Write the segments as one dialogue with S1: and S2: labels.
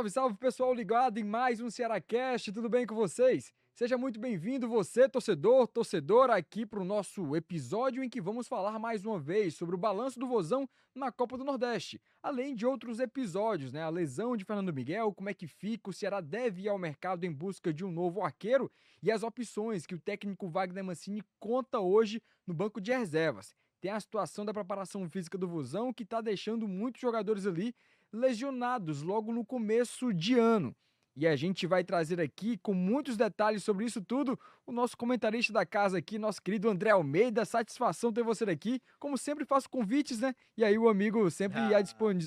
S1: Salve, salve, pessoal ligado em mais um Cearacast, tudo bem com vocês? Seja muito bem-vindo você, torcedor, torcedora, aqui para o nosso episódio em que vamos falar mais uma vez sobre o balanço do Vozão na Copa do Nordeste, além de outros episódios, né? A lesão de Fernando Miguel, como é que fica, o Ceará deve ir ao mercado em busca de um novo arqueiro e as opções que o técnico Wagner Mancini conta hoje no banco de reservas. Tem a situação da preparação física do Vozão que está deixando muitos jogadores ali lesionados logo no começo de ano. E a gente vai trazer aqui, com muitos detalhes sobre isso tudo, o nosso comentarista da casa aqui, nosso querido André Almeida. Satisfação ter você aqui. Como sempre, faço convites, né? E aí o amigo sempre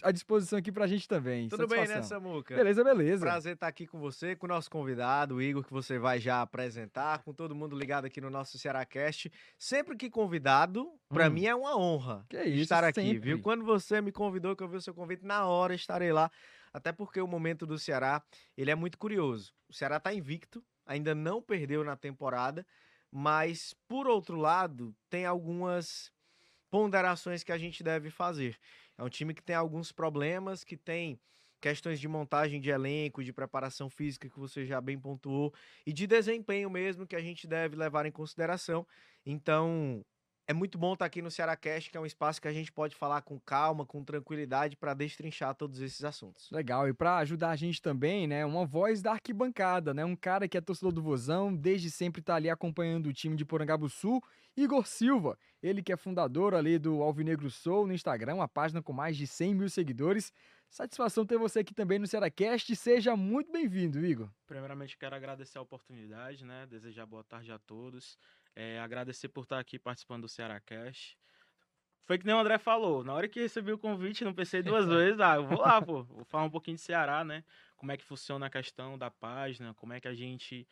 S1: à disposição aqui pra gente também.
S2: Tudo bem, né,
S1: Satisfação.
S2: Samuca?
S1: Beleza, beleza.
S2: Prazer estar aqui com você, com o nosso convidado, o Igor, que você vai já apresentar, com todo mundo ligado aqui no nosso Cearacast. Sempre que convidado, pra mim é uma honra
S1: Que isso,
S2: estar aqui,
S1: sempre.
S2: viu? Quando você me convidou, que eu vi o seu convite, na hora estarei lá. Até porque o momento do Ceará, ele é muito curioso. O Ceará tá invicto, ainda não perdeu na temporada, mas, por outro lado, tem algumas ponderações que a gente deve fazer. É um time que tem alguns problemas, que tem questões de montagem de elenco, de preparação física, que você já bem pontuou, e de desempenho mesmo, que a gente deve levar em consideração. Então, é muito bom estar aqui no Cearacast, que é um espaço que a gente pode falar com calma, com tranquilidade, para destrinchar todos esses assuntos.
S1: Legal, e para ajudar a gente também, né, uma voz da arquibancada, né, um cara que é torcedor do Vozão, desde sempre tá ali acompanhando o time de Porangabuçu, Igor Silva, ele que é fundador ali do Alvinegro Soul no Instagram, uma página com mais de 100 mil seguidores. Satisfação ter você aqui também no Cearacast, seja muito bem-vindo, Igor.
S3: Primeiramente, quero agradecer a oportunidade, né? Desejar boa tarde a todos. Agradecer por estar aqui participando do Cearacast. Foi que nem o André falou, na hora que recebi o convite, não pensei duas vezes, eu vou lá, pô, vou falar um pouquinho de Ceará, né? Como é que funciona a questão da página, como é que a gente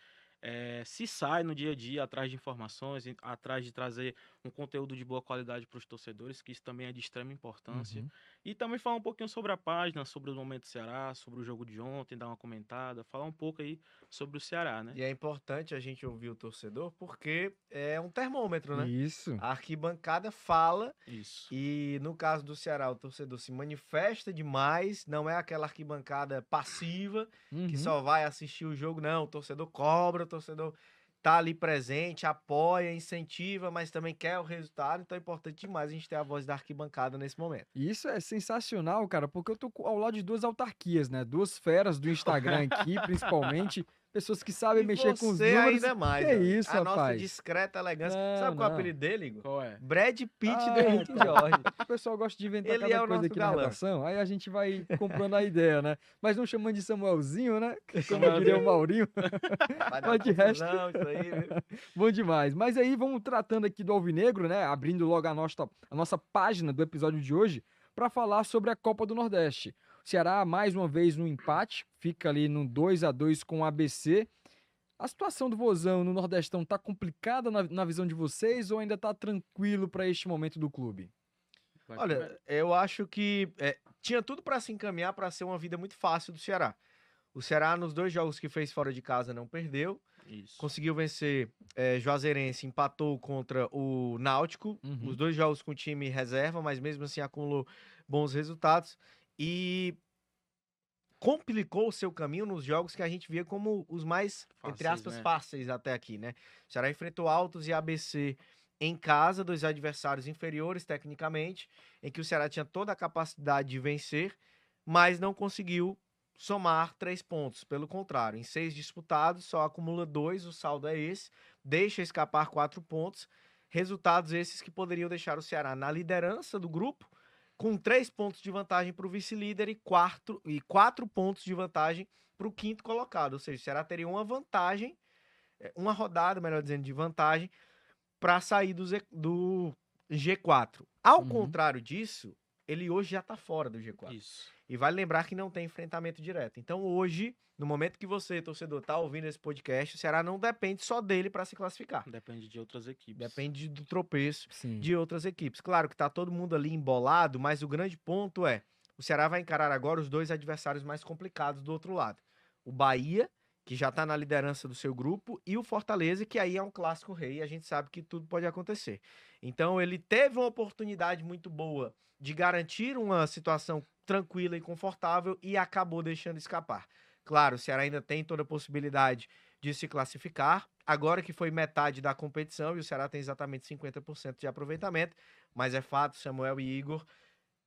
S3: se sai no dia a dia atrás de informações, atrás de trazer um conteúdo de boa qualidade para os torcedores, que isso também é de extrema importância. E também falar um pouquinho sobre a página, sobre o momento do Ceará, sobre o jogo de ontem, dar uma comentada, falar um pouco aí sobre o Ceará, né?
S2: E é importante a gente ouvir o torcedor, porque é um termômetro, né?
S1: Isso.
S2: A arquibancada fala.
S3: Isso.
S2: E no caso do Ceará, o torcedor se manifesta demais, não é aquela arquibancada passiva que só vai assistir o jogo, não. O torcedor cobra, o torcedor tá ali presente, apoia, incentiva, mas também quer o resultado. Então é importante demais a gente ter a voz da arquibancada nesse momento.
S1: E isso é sensacional, cara, porque eu tô ao lado de duas autarquias, né? Duas feras do Instagram aqui, principalmente. Pessoas que sabem
S2: E
S1: mexer com os
S2: você
S1: números.
S2: ainda mais,
S1: Que
S2: ó.
S1: isso,
S2: A nossa
S1: rapaz.
S2: discreta elegância.
S1: Não,
S2: Sabe qual é o
S1: não.
S2: apelido dele, Igor?
S3: Qual é?
S2: Brad Pitt do
S1: Ah,
S2: Henrique
S1: tá.
S2: Jorge.
S1: O pessoal gosta de inventar
S2: Ele
S1: cada
S2: é o
S1: coisa
S2: nosso
S1: aqui na
S2: galã.
S1: redação, aí a gente vai comprando a ideia, né? Mas não chamando de Samuelzinho, né? Como
S3: Samuelzinho.
S1: diria o Maurinho.
S2: Vai dar
S1: Mas de resto,
S2: confusão isso aí, viu?
S1: bom demais. Mas aí vamos tratando aqui do Alvinegro, né? Abrindo logo a nossa página do episódio de hoje para falar sobre a Copa do Nordeste. O Ceará, mais uma vez, no empate, fica ali no 2-2 com o ABC. A situação do Vozão no Nordestão tá complicada na visão de vocês ou ainda tá tranquilo para este momento do clube?
S2: Olha, eu acho que tinha tudo para se encaminhar para ser uma vida muito fácil do Ceará. O Ceará, nos 2 jogos que fez fora de casa, não perdeu.
S3: Isso.
S2: Conseguiu vencer Juazeirense, empatou contra o Náutico. Os 2 jogos com o time reserva, mas mesmo assim acumulou bons resultados. E complicou o seu caminho nos jogos que a gente via como os mais, entre
S3: Fáceis,
S2: aspas,
S3: né?
S2: fáceis até aqui, né? O Ceará enfrentou Altos e ABC em casa, 2 adversários inferiores tecnicamente, em que o Ceará tinha toda a capacidade de vencer, mas não conseguiu somar 3 pontos. Pelo contrário, em 6 disputados, só acumula 2, o saldo é esse, deixa escapar 4 pontos. Resultados esses que poderiam deixar o Ceará na liderança do grupo, com 3 pontos de vantagem para o vice-líder e 4 pontos de vantagem para o quinto colocado. Ou seja, o Ceará teria uma vantagem, uma rodada, melhor dizendo, de vantagem para sair do G4. Ao contrário disso, ele hoje já está fora do G4.
S3: Isso.
S2: E vale lembrar que não tem enfrentamento direto. Então hoje, no momento que você, torcedor, está ouvindo esse podcast, o Ceará não depende só dele para se classificar.
S3: Depende de outras equipes.
S2: Depende do tropeço
S1: Sim.
S2: de outras equipes. Claro que tá todo mundo ali embolado, mas o grande ponto é, o Ceará vai encarar agora os 2 adversários mais complicados do outro lado. O Bahia, que já tá na liderança do seu grupo, e o Fortaleza, que aí é um clássico rei, e a gente sabe que tudo pode acontecer. Então ele teve uma oportunidade muito boa de garantir uma situação tranquila e confortável e acabou deixando escapar. Claro, o Ceará ainda tem toda a possibilidade de se classificar, agora que foi metade da competição e o Ceará tem exatamente 50% de aproveitamento, mas é fato, Samuel e Igor,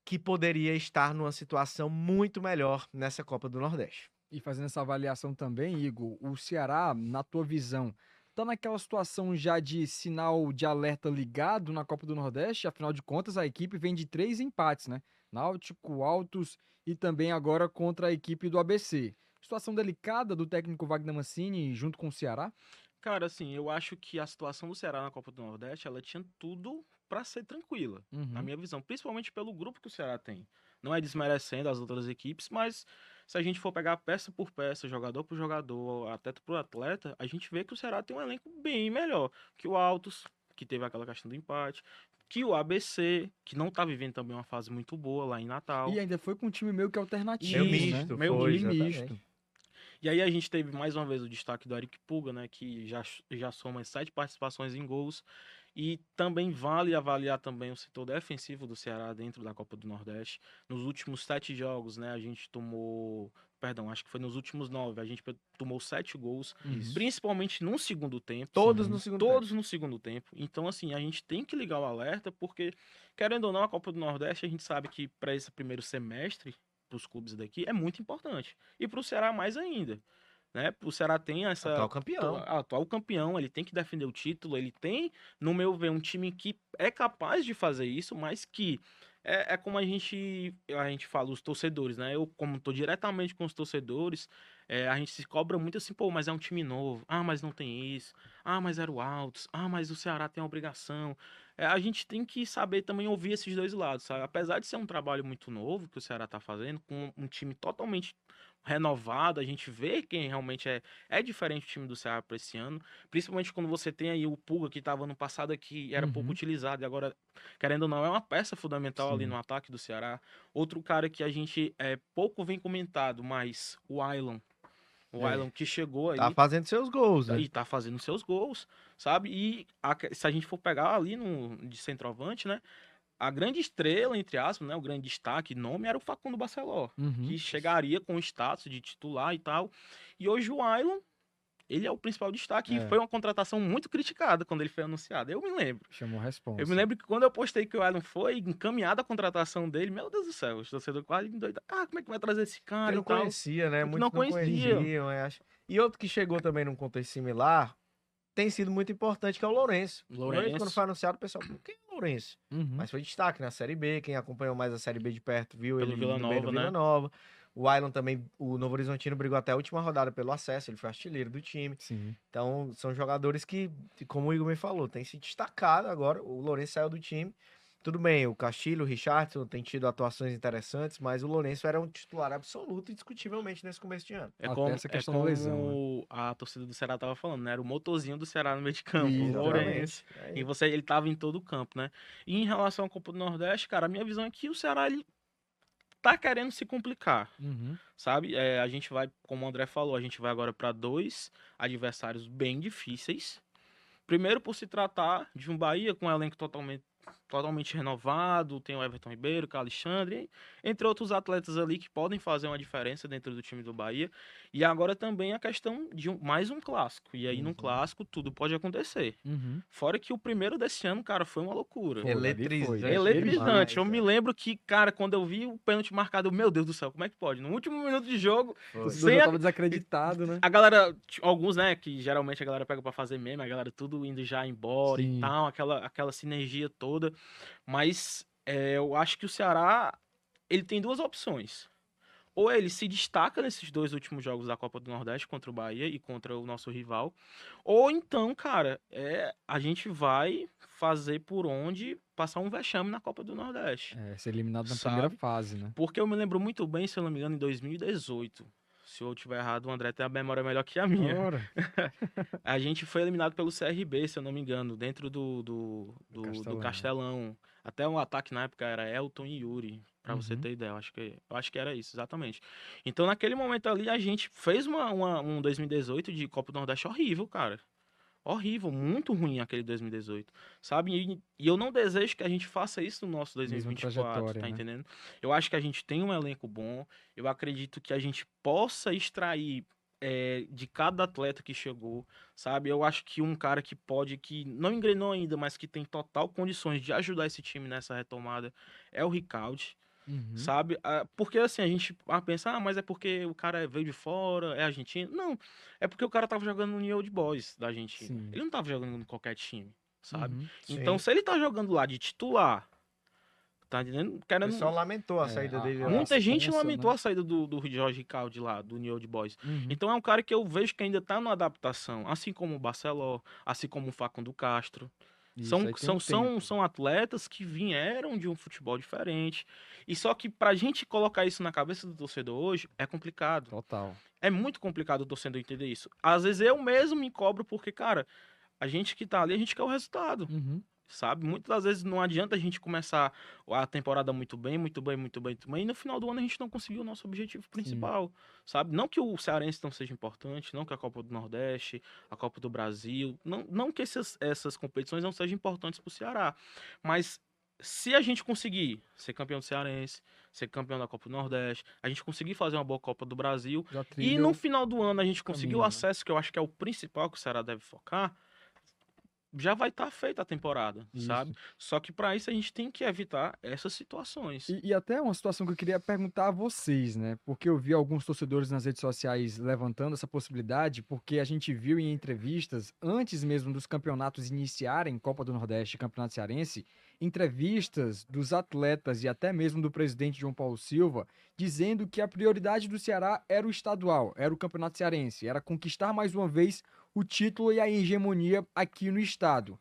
S2: que poderia estar numa situação muito melhor nessa Copa do Nordeste.
S1: E fazendo essa avaliação também, Igor, o Ceará, na tua visão, tá naquela situação já de sinal de alerta ligado na Copa do Nordeste? Afinal de contas, a equipe vem de 3 empates, né? Náutico, Altos e também agora contra a equipe do ABC. Situação delicada do técnico Wagner Mancini junto com o Ceará?
S3: Cara, assim, eu acho que a situação do Ceará na Copa do Nordeste, ela tinha tudo pra ser tranquila, na
S1: Uhum.
S3: minha visão, principalmente pelo grupo que o Ceará tem. Não é desmerecendo as outras equipes, mas se a gente for pegar peça por peça, jogador por jogador, atleta por atleta, a gente vê que o Ceará tem um elenco bem melhor que o Altos, que teve aquela questão do empate, que o ABC, que não tá vivendo também uma fase muito boa lá em Natal.
S1: E ainda foi com um time meio que
S2: Meio
S1: alternativo, né?
S2: misto,
S3: meio
S2: foi,
S1: Time
S2: exatamente.
S1: misto.
S3: E aí a gente teve mais uma vez o destaque do Eric Puga, né, que já soma 7 participações em gols. E também vale avaliar também o setor defensivo do Ceará dentro da Copa do Nordeste. Nos últimos 7 jogos, né, a gente tomou... Perdão, acho que foi nos últimos 9. A gente tomou 7 gols,
S1: Uhum.
S3: principalmente no segundo tempo.
S2: Todos
S1: Sim.
S2: no segundo
S3: Todos
S2: tempo.
S3: no segundo tempo. Então, assim, a gente tem que ligar o alerta, porque, querendo ou não, a Copa do Nordeste, a gente sabe que para esse primeiro semestre, para os clubes daqui, é muito importante. E para o Ceará mais ainda. Né? O Ceará tem essa.
S2: Atual campeão.
S3: Atual campeão, ele tem que defender o título, ele tem, no meu ver, um time que é capaz de fazer isso, mas que é como a gente fala, os torcedores, né? Eu, como estou diretamente com os torcedores, a gente se cobra muito assim, pô, mas é um time novo, mas não tem isso, mas era o Altos, mas o Ceará tem a obrigação. A gente tem que saber também ouvir esses dois lados, sabe? Apesar de ser um trabalho muito novo que o Ceará está fazendo, com um time totalmente renovado, a gente vê quem realmente é diferente o time do Ceará para esse ano, principalmente quando você tem aí o Puga que estava no passado aqui e era pouco
S1: Uhum.
S3: utilizado e agora, querendo ou não, é uma peça fundamental ali
S1: Sim.
S3: no ataque do Ceará. Outro cara que a gente pouco vem comentado, mas o Ailon. O Ailon que chegou aí
S2: Tá fazendo seus gols, né?
S3: e tá fazendo seus gols, sabe? E se a gente for pegar ali de centroavante, né? A grande estrela, entre aspas, né, o grande destaque, nome, era o Facundo Barceló,
S1: Uhum.
S3: que chegaria com o status de titular e tal. E hoje o Ailon, ele é o principal destaque e
S1: É.
S3: foi uma contratação muito criticada quando ele foi anunciado. Eu me lembro.
S1: Chamou a responsa.
S3: Eu me lembro que quando eu postei que o Ailon foi encaminhada a contratação dele, meu Deus do céu, os torcedores quase endoidaram. Como é que vai trazer esse cara
S2: Porque
S3: e
S2: não
S3: tal?
S2: conhecia, né?
S3: Porque
S2: Muitos
S3: não
S2: não
S3: conhecia.
S2: conheciam, eu acho. E outro que chegou também num contexto similar, tem sido muito importante, que é o Lourenço.
S3: Lourenço.
S2: Quando foi anunciado, o pessoal, quem é o Lourenço?
S1: Uhum.
S2: Mas foi destaque na Série B, quem acompanhou mais a Série B de perto viu
S3: Pelo
S2: ele
S3: Vila
S2: no meio
S3: Nova,
S2: do Vila
S3: né?
S2: Nova. O Ailon também, o Novo Horizontino brigou até a última rodada pelo acesso, ele foi artilheiro do time.
S1: Sim.
S2: Então, são jogadores que, como o Igor me falou, tem se destacado agora. O Lourenço saiu do time. Tudo bem, o Castilho, o Richardson tem tido atuações interessantes, mas o Lourenço era um titular absoluto, indiscutivelmente, nesse começo de ano.
S1: Até essa questão da lesão, né?
S3: A torcida do Ceará tava falando, né? Era o motorzinho do Ceará no meio de campo, o
S1: Exatamente.
S3: Lourenço.
S2: É
S3: E ele tava em todo o campo, né? E em relação à Copa do Nordeste, cara, a minha visão é que o Ceará, ele tá querendo se complicar,
S1: Uhum.
S3: sabe? A gente vai, como o André falou, a gente vai agora para 2 adversários bem difíceis. Primeiro por se tratar de um Bahia com um elenco totalmente renovado, tem o Everton Ribeiro, o Alexandre, entre outros atletas ali que podem fazer uma diferença dentro do time do Bahia. E agora também a questão de mais um clássico. E aí, num clássico, tudo pode acontecer.
S1: Uhum.
S3: Fora que o primeiro desse ano, cara, foi uma loucura.
S1: Foi, ali foi.
S2: Eletrizante.
S3: Eletrizante. Eu
S2: demais,
S3: me lembro que, cara, quando eu vi o pênalti marcado, meu Deus do céu, como é que pode? No último minuto de jogo,
S1: O torcedor
S3: sem
S1: já
S3: a-
S1: tava desacreditado, né?
S3: a galera, alguns, né, que geralmente a galera pega pra fazer meme, a galera tudo indo já embora
S1: Sim.
S3: e tal, aquela sinergia toda. Mas eu acho que o Ceará, ele tem duas opções. Ou ele se destaca nesses 2 últimos jogos da Copa do Nordeste contra o Bahia e contra o nosso rival. Ou então, cara, a gente vai fazer por onde passar um vexame na Copa do Nordeste.
S1: Ser eliminado na
S3: Sabe?
S1: primeira fase, né?
S3: Porque eu me lembro muito bem, se eu não me engano, em 2018. Se eu estiver errado, o André tem a memória melhor que a minha.
S1: Ora.
S3: A gente foi eliminado pelo CRB, se eu não me engano, dentro do
S1: Castelão.
S3: Castelão. Até o ataque na época era Elton e Yuri, pra você
S1: Uhum.
S3: ter ideia. Eu acho que era isso, exatamente. Então, naquele momento ali, a gente fez um 2018 de Copa do Nordeste horrível, cara. horrível, muito ruim aquele 2018, sabe? E eu não desejo que a gente faça isso no nosso
S1: Mesma
S3: 2024,
S1: trajetória,
S3: tá
S1: né?
S3: entendendo? Eu acho que a gente tem um elenco bom, eu acredito que a gente possa extrair de cada atleta que chegou, sabe? Eu acho que um cara que não engrenou ainda, mas que tem total condições de ajudar esse time nessa retomada é o Riquelme.
S1: Uhum.
S3: Sabe? Porque assim, a gente pensa, mas é porque o cara veio de fora, é argentino. Não, é porque o cara tava jogando no New Old Boys da Argentina.
S1: Sim.
S3: Ele não tava jogando em qualquer time, sabe?
S1: Uhum.
S3: Então,
S2: Sim.
S3: se ele tá jogando lá de titular, tá entendendo?
S2: O pessoal
S3: Querendo...
S2: lamentou a
S1: É,
S2: saída dele
S1: a
S2: lá.
S3: Muita gente
S1: responsa,
S3: lamentou
S1: né?
S3: a saída do Jorge Riquelme lá, do New Old Boys.
S1: Uhum.
S3: Então é um cara que eu vejo que ainda tá numa adaptação, assim como o Barceló, assim como o Facundo Castro.
S1: Isso, aí tem um tempo.
S3: São atletas que vieram de um futebol diferente. E só que pra gente colocar isso na cabeça do torcedor hoje é complicado.
S1: Total.
S3: É muito complicado o torcedor entender isso. Às vezes eu mesmo me cobro porque, cara, a gente que tá ali, a gente quer o resultado.
S1: Uhum.
S3: Sabe? Muitas das vezes não adianta a gente começar a temporada muito bem, muito bem, muito bem, muito bem, e no final do ano a gente não conseguiu o nosso objetivo
S1: Sim.
S3: principal, sabe? Não que o Cearense não seja importante, não que a Copa do Nordeste, a Copa do Brasil, não que essas competições não sejam importantes pro Ceará, mas se a gente conseguir ser campeão do Cearense, ser campeão da Copa do Nordeste, a gente conseguir fazer uma boa Copa do Brasil,
S1: Já
S3: e
S1: trilha
S3: no
S1: o
S3: final do ano a gente conseguir o
S1: caminho, né?
S3: acesso, que eu acho que é o principal que o Ceará deve focar, já vai estar feita a temporada, sabe?
S1: Isso.
S3: Só que para isso a gente tem que evitar essas situações.
S1: E até uma situação que eu queria perguntar a vocês, né? Porque eu vi alguns torcedores nas redes sociais levantando essa possibilidade, porque a gente viu em entrevistas, antes mesmo dos campeonatos iniciarem, Copa do Nordeste e Campeonato Cearense, entrevistas dos atletas e até mesmo do presidente João Paulo Silva, dizendo que a prioridade do Ceará era o estadual, era o Campeonato Cearense, era conquistar mais uma vez o título e a hegemonia aqui no estado.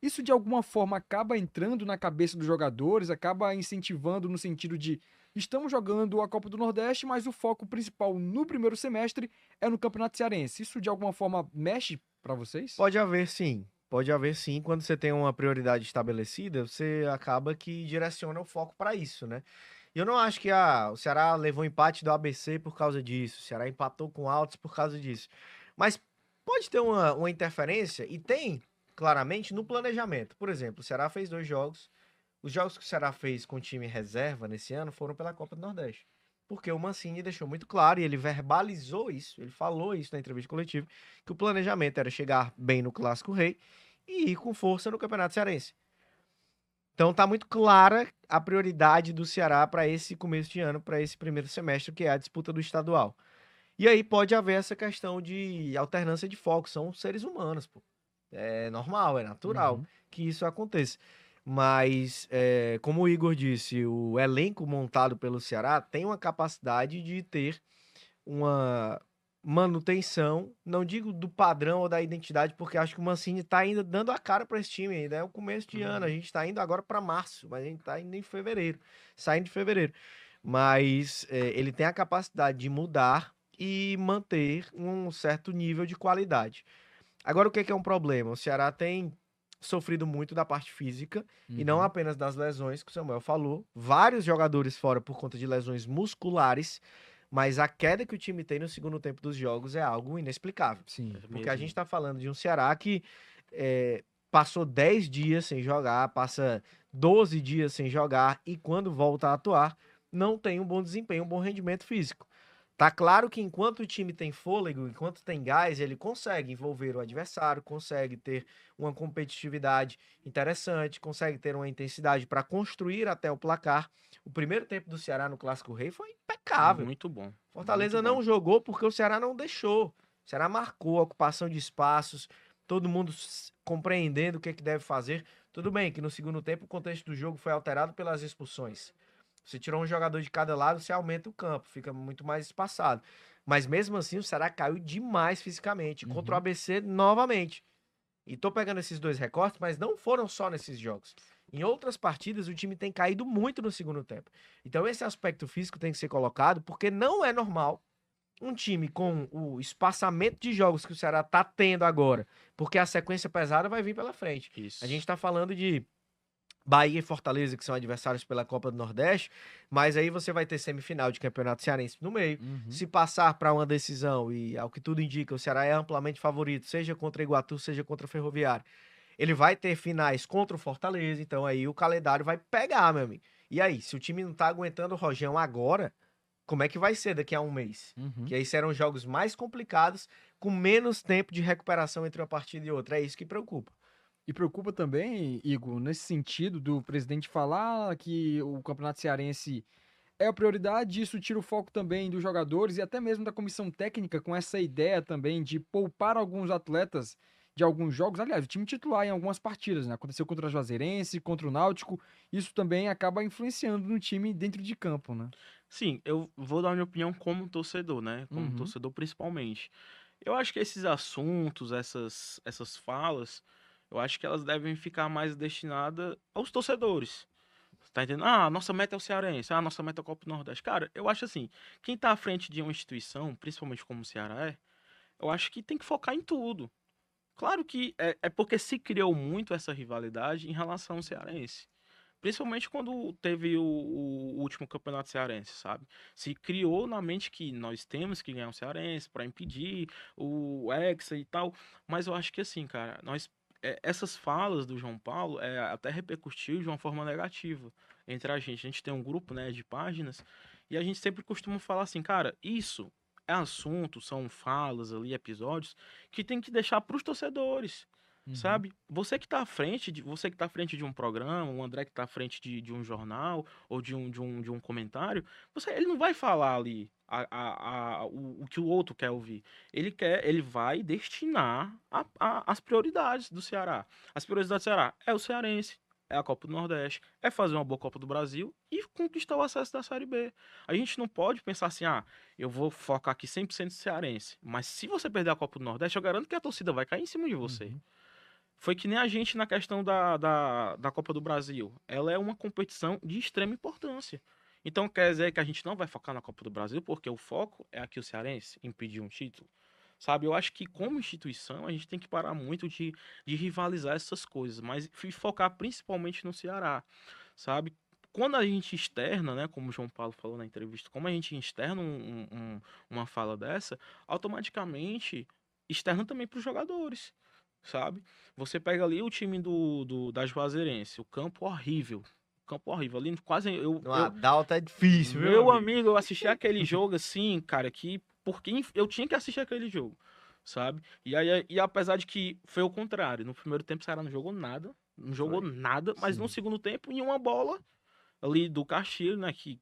S1: Isso de alguma forma acaba entrando na cabeça dos jogadores, acaba incentivando no sentido de estamos jogando a Copa do Nordeste, mas o foco principal no primeiro semestre é no Campeonato Cearense. Isso de alguma forma mexe pra vocês?
S2: Pode haver sim. Pode haver sim. Quando você tem uma prioridade estabelecida, você acaba que direciona o foco para isso, né? E eu não acho que o Ceará levou empate do ABC por causa disso. O Ceará empatou com o Altos por causa disso. Mas pode ter uma interferência, e tem, claramente, no planejamento. Por exemplo, o Ceará fez 2 jogos. Os jogos que o Ceará fez com time reserva nesse ano foram pela Copa do Nordeste. Porque o Mancini deixou muito claro, e ele verbalizou isso, ele falou isso na entrevista coletiva, que o planejamento era chegar bem no Clássico Rei e ir com força no Campeonato Cearense. Então tá muito clara a prioridade do Ceará para esse começo de ano, para esse primeiro semestre, que é a disputa do estadual. E aí pode haver essa questão de alternância de foco, são seres humanos, pô. É normal, é natural
S1: Uhum.
S2: que isso aconteça. Mas, como o Igor disse, o elenco montado pelo Ceará tem uma capacidade de ter uma manutenção, não digo do padrão ou da identidade, porque acho que o Mancini está ainda dando a cara para esse time, ainda é o começo de ano, a
S3: Uhum.
S2: gente está indo agora para março, mas a gente está indo em fevereiro, saindo de fevereiro. Mas ele tem a capacidade de mudar e manter um certo nível de qualidade. Agora, o que é um problema? O Ceará tem sofrido muito da parte física, e não
S1: Uhum.
S2: apenas das lesões que o Samuel falou. Vários jogadores fora por conta de lesões musculares, mas a queda que o time tem no segundo tempo dos jogos é algo inexplicável.
S1: Sim.
S3: É
S2: Porque a
S3: mesmo.
S2: gente tá falando de um Ceará que passou 10 dias sem jogar, passa 12 dias sem jogar, e quando volta a atuar, não tem um bom desempenho, um bom rendimento físico. Tá claro que enquanto o time tem fôlego, enquanto tem gás, ele consegue envolver o adversário, consegue ter uma competitividade interessante, consegue ter uma intensidade para construir até o placar. O primeiro tempo do Ceará no Clássico Rei foi impecável.
S3: Muito bom.
S2: Fortaleza
S3: Muito bom.
S2: não jogou porque o Ceará não deixou. O Ceará marcou a ocupação de espaços, todo mundo compreendendo o que deve fazer. Tudo bem que no segundo tempo o contexto do jogo foi alterado pelas expulsões. Você tirou um jogador de cada lado, você aumenta o campo, fica muito mais espaçado. Mas mesmo assim, o Ceará caiu demais fisicamente. Contra o
S1: Uhum.
S2: ABC novamente. E tô pegando esses 2 recortes, mas não foram só nesses jogos. Em outras partidas, o time tem caído muito no segundo tempo. Então, esse aspecto físico tem que ser colocado, porque não é normal um time com o espaçamento de jogos que o Ceará tá tendo agora, porque a sequência pesada vai vir pela frente. A
S3: Isso.
S2: gente tá falando de Bahia e Fortaleza, que são adversários pela Copa do Nordeste, mas aí você vai ter semifinal de Campeonato Cearense no meio.
S1: Uhum.
S2: Se passar para uma decisão, e ao que tudo indica, o Ceará é amplamente favorito, seja contra Iguatu, seja contra o Ferroviário, ele vai ter finais contra o Fortaleza, então aí o calendário vai pegar, meu amigo. E aí, se o time não tá aguentando o Rojão agora, como é que vai ser daqui a um mês?
S1: Uhum.
S2: Que aí serão jogos mais complicados, com menos tempo de recuperação entre uma partida e outra. É isso que preocupa.
S1: E preocupa também, Igor, nesse sentido do presidente falar que o Campeonato Cearense é a prioridade, isso tira o foco também dos jogadores e até mesmo da comissão técnica com essa ideia também de poupar alguns atletas de alguns jogos. Aliás, o time titular em algumas partidas, né? Aconteceu contra a Juazeirense, contra o Náutico. Isso também acaba influenciando no time dentro de campo, né?
S3: Sim, eu vou dar minha opinião como torcedor, né? Como
S1: Uhum,
S3: torcedor principalmente. Eu acho que esses assuntos, essas falas, eu acho que elas devem ficar mais destinadas aos torcedores. Tá entendendo? Ah, a nossa meta é o Cearense. Ah, a nossa meta é a Copa do Nordeste. Cara, eu acho assim, quem tá à frente de uma instituição, principalmente como o Ceará é, eu acho que tem que focar em tudo. Claro que é porque se criou muito essa rivalidade em relação ao Cearense. Principalmente quando teve o último campeonato cearense, sabe? Se criou na mente que nós temos que ganhar o cearense para impedir o Hexa e tal. Mas eu acho que assim, cara, essas falas do João Paulo até repercutiu de uma forma negativa entre a gente. A gente tem um grupo, né, de páginas e a gente sempre costuma falar assim, cara, isso é assunto, são falas ali, episódios que tem que deixar para os torcedores.
S1: uhum.
S3: Sabe? Você que tá à frente de um programa, o André que tá à frente de um jornal ou de um comentário, ele não vai falar ali o que o outro quer ouvir. Ele vai destinar as prioridades do Ceará. As prioridades do Ceará é o cearense, é a Copa do Nordeste, é fazer uma boa Copa do Brasil e conquistar o acesso da Série B. A gente não pode pensar assim, eu vou focar aqui 100% no cearense, mas se você perder a Copa do Nordeste, eu garanto que a torcida vai cair em cima de você.
S1: Uhum.
S3: Foi que nem a gente na questão da Copa do Brasil. Ela é uma competição de extrema importância. Então quer dizer que a gente não vai focar na Copa do Brasil porque o foco é aqui o cearense, impedir um título. Sabe, eu acho que como instituição a gente tem que parar muito de rivalizar essas coisas, mas focar principalmente no Ceará, sabe? Quando a gente externa, né, como o João Paulo falou na entrevista, como a gente externa uma fala dessa, automaticamente externa também para os jogadores, sabe? Você pega ali o time da Juazeirense, o campo horrível. Campo horrível. Ali quase
S2: No Adalto é difícil, viu,
S3: meu
S2: amigo?
S3: amigo, eu assisti aquele jogo assim, cara, que porque eu tinha que assistir aquele jogo, sabe? E apesar de que foi o contrário, no primeiro tempo o Ceará não jogou nada, não jogou
S2: Foi.
S3: nada, mas no
S1: Sim.
S3: segundo tempo, em uma bola ali do Castilho, né, que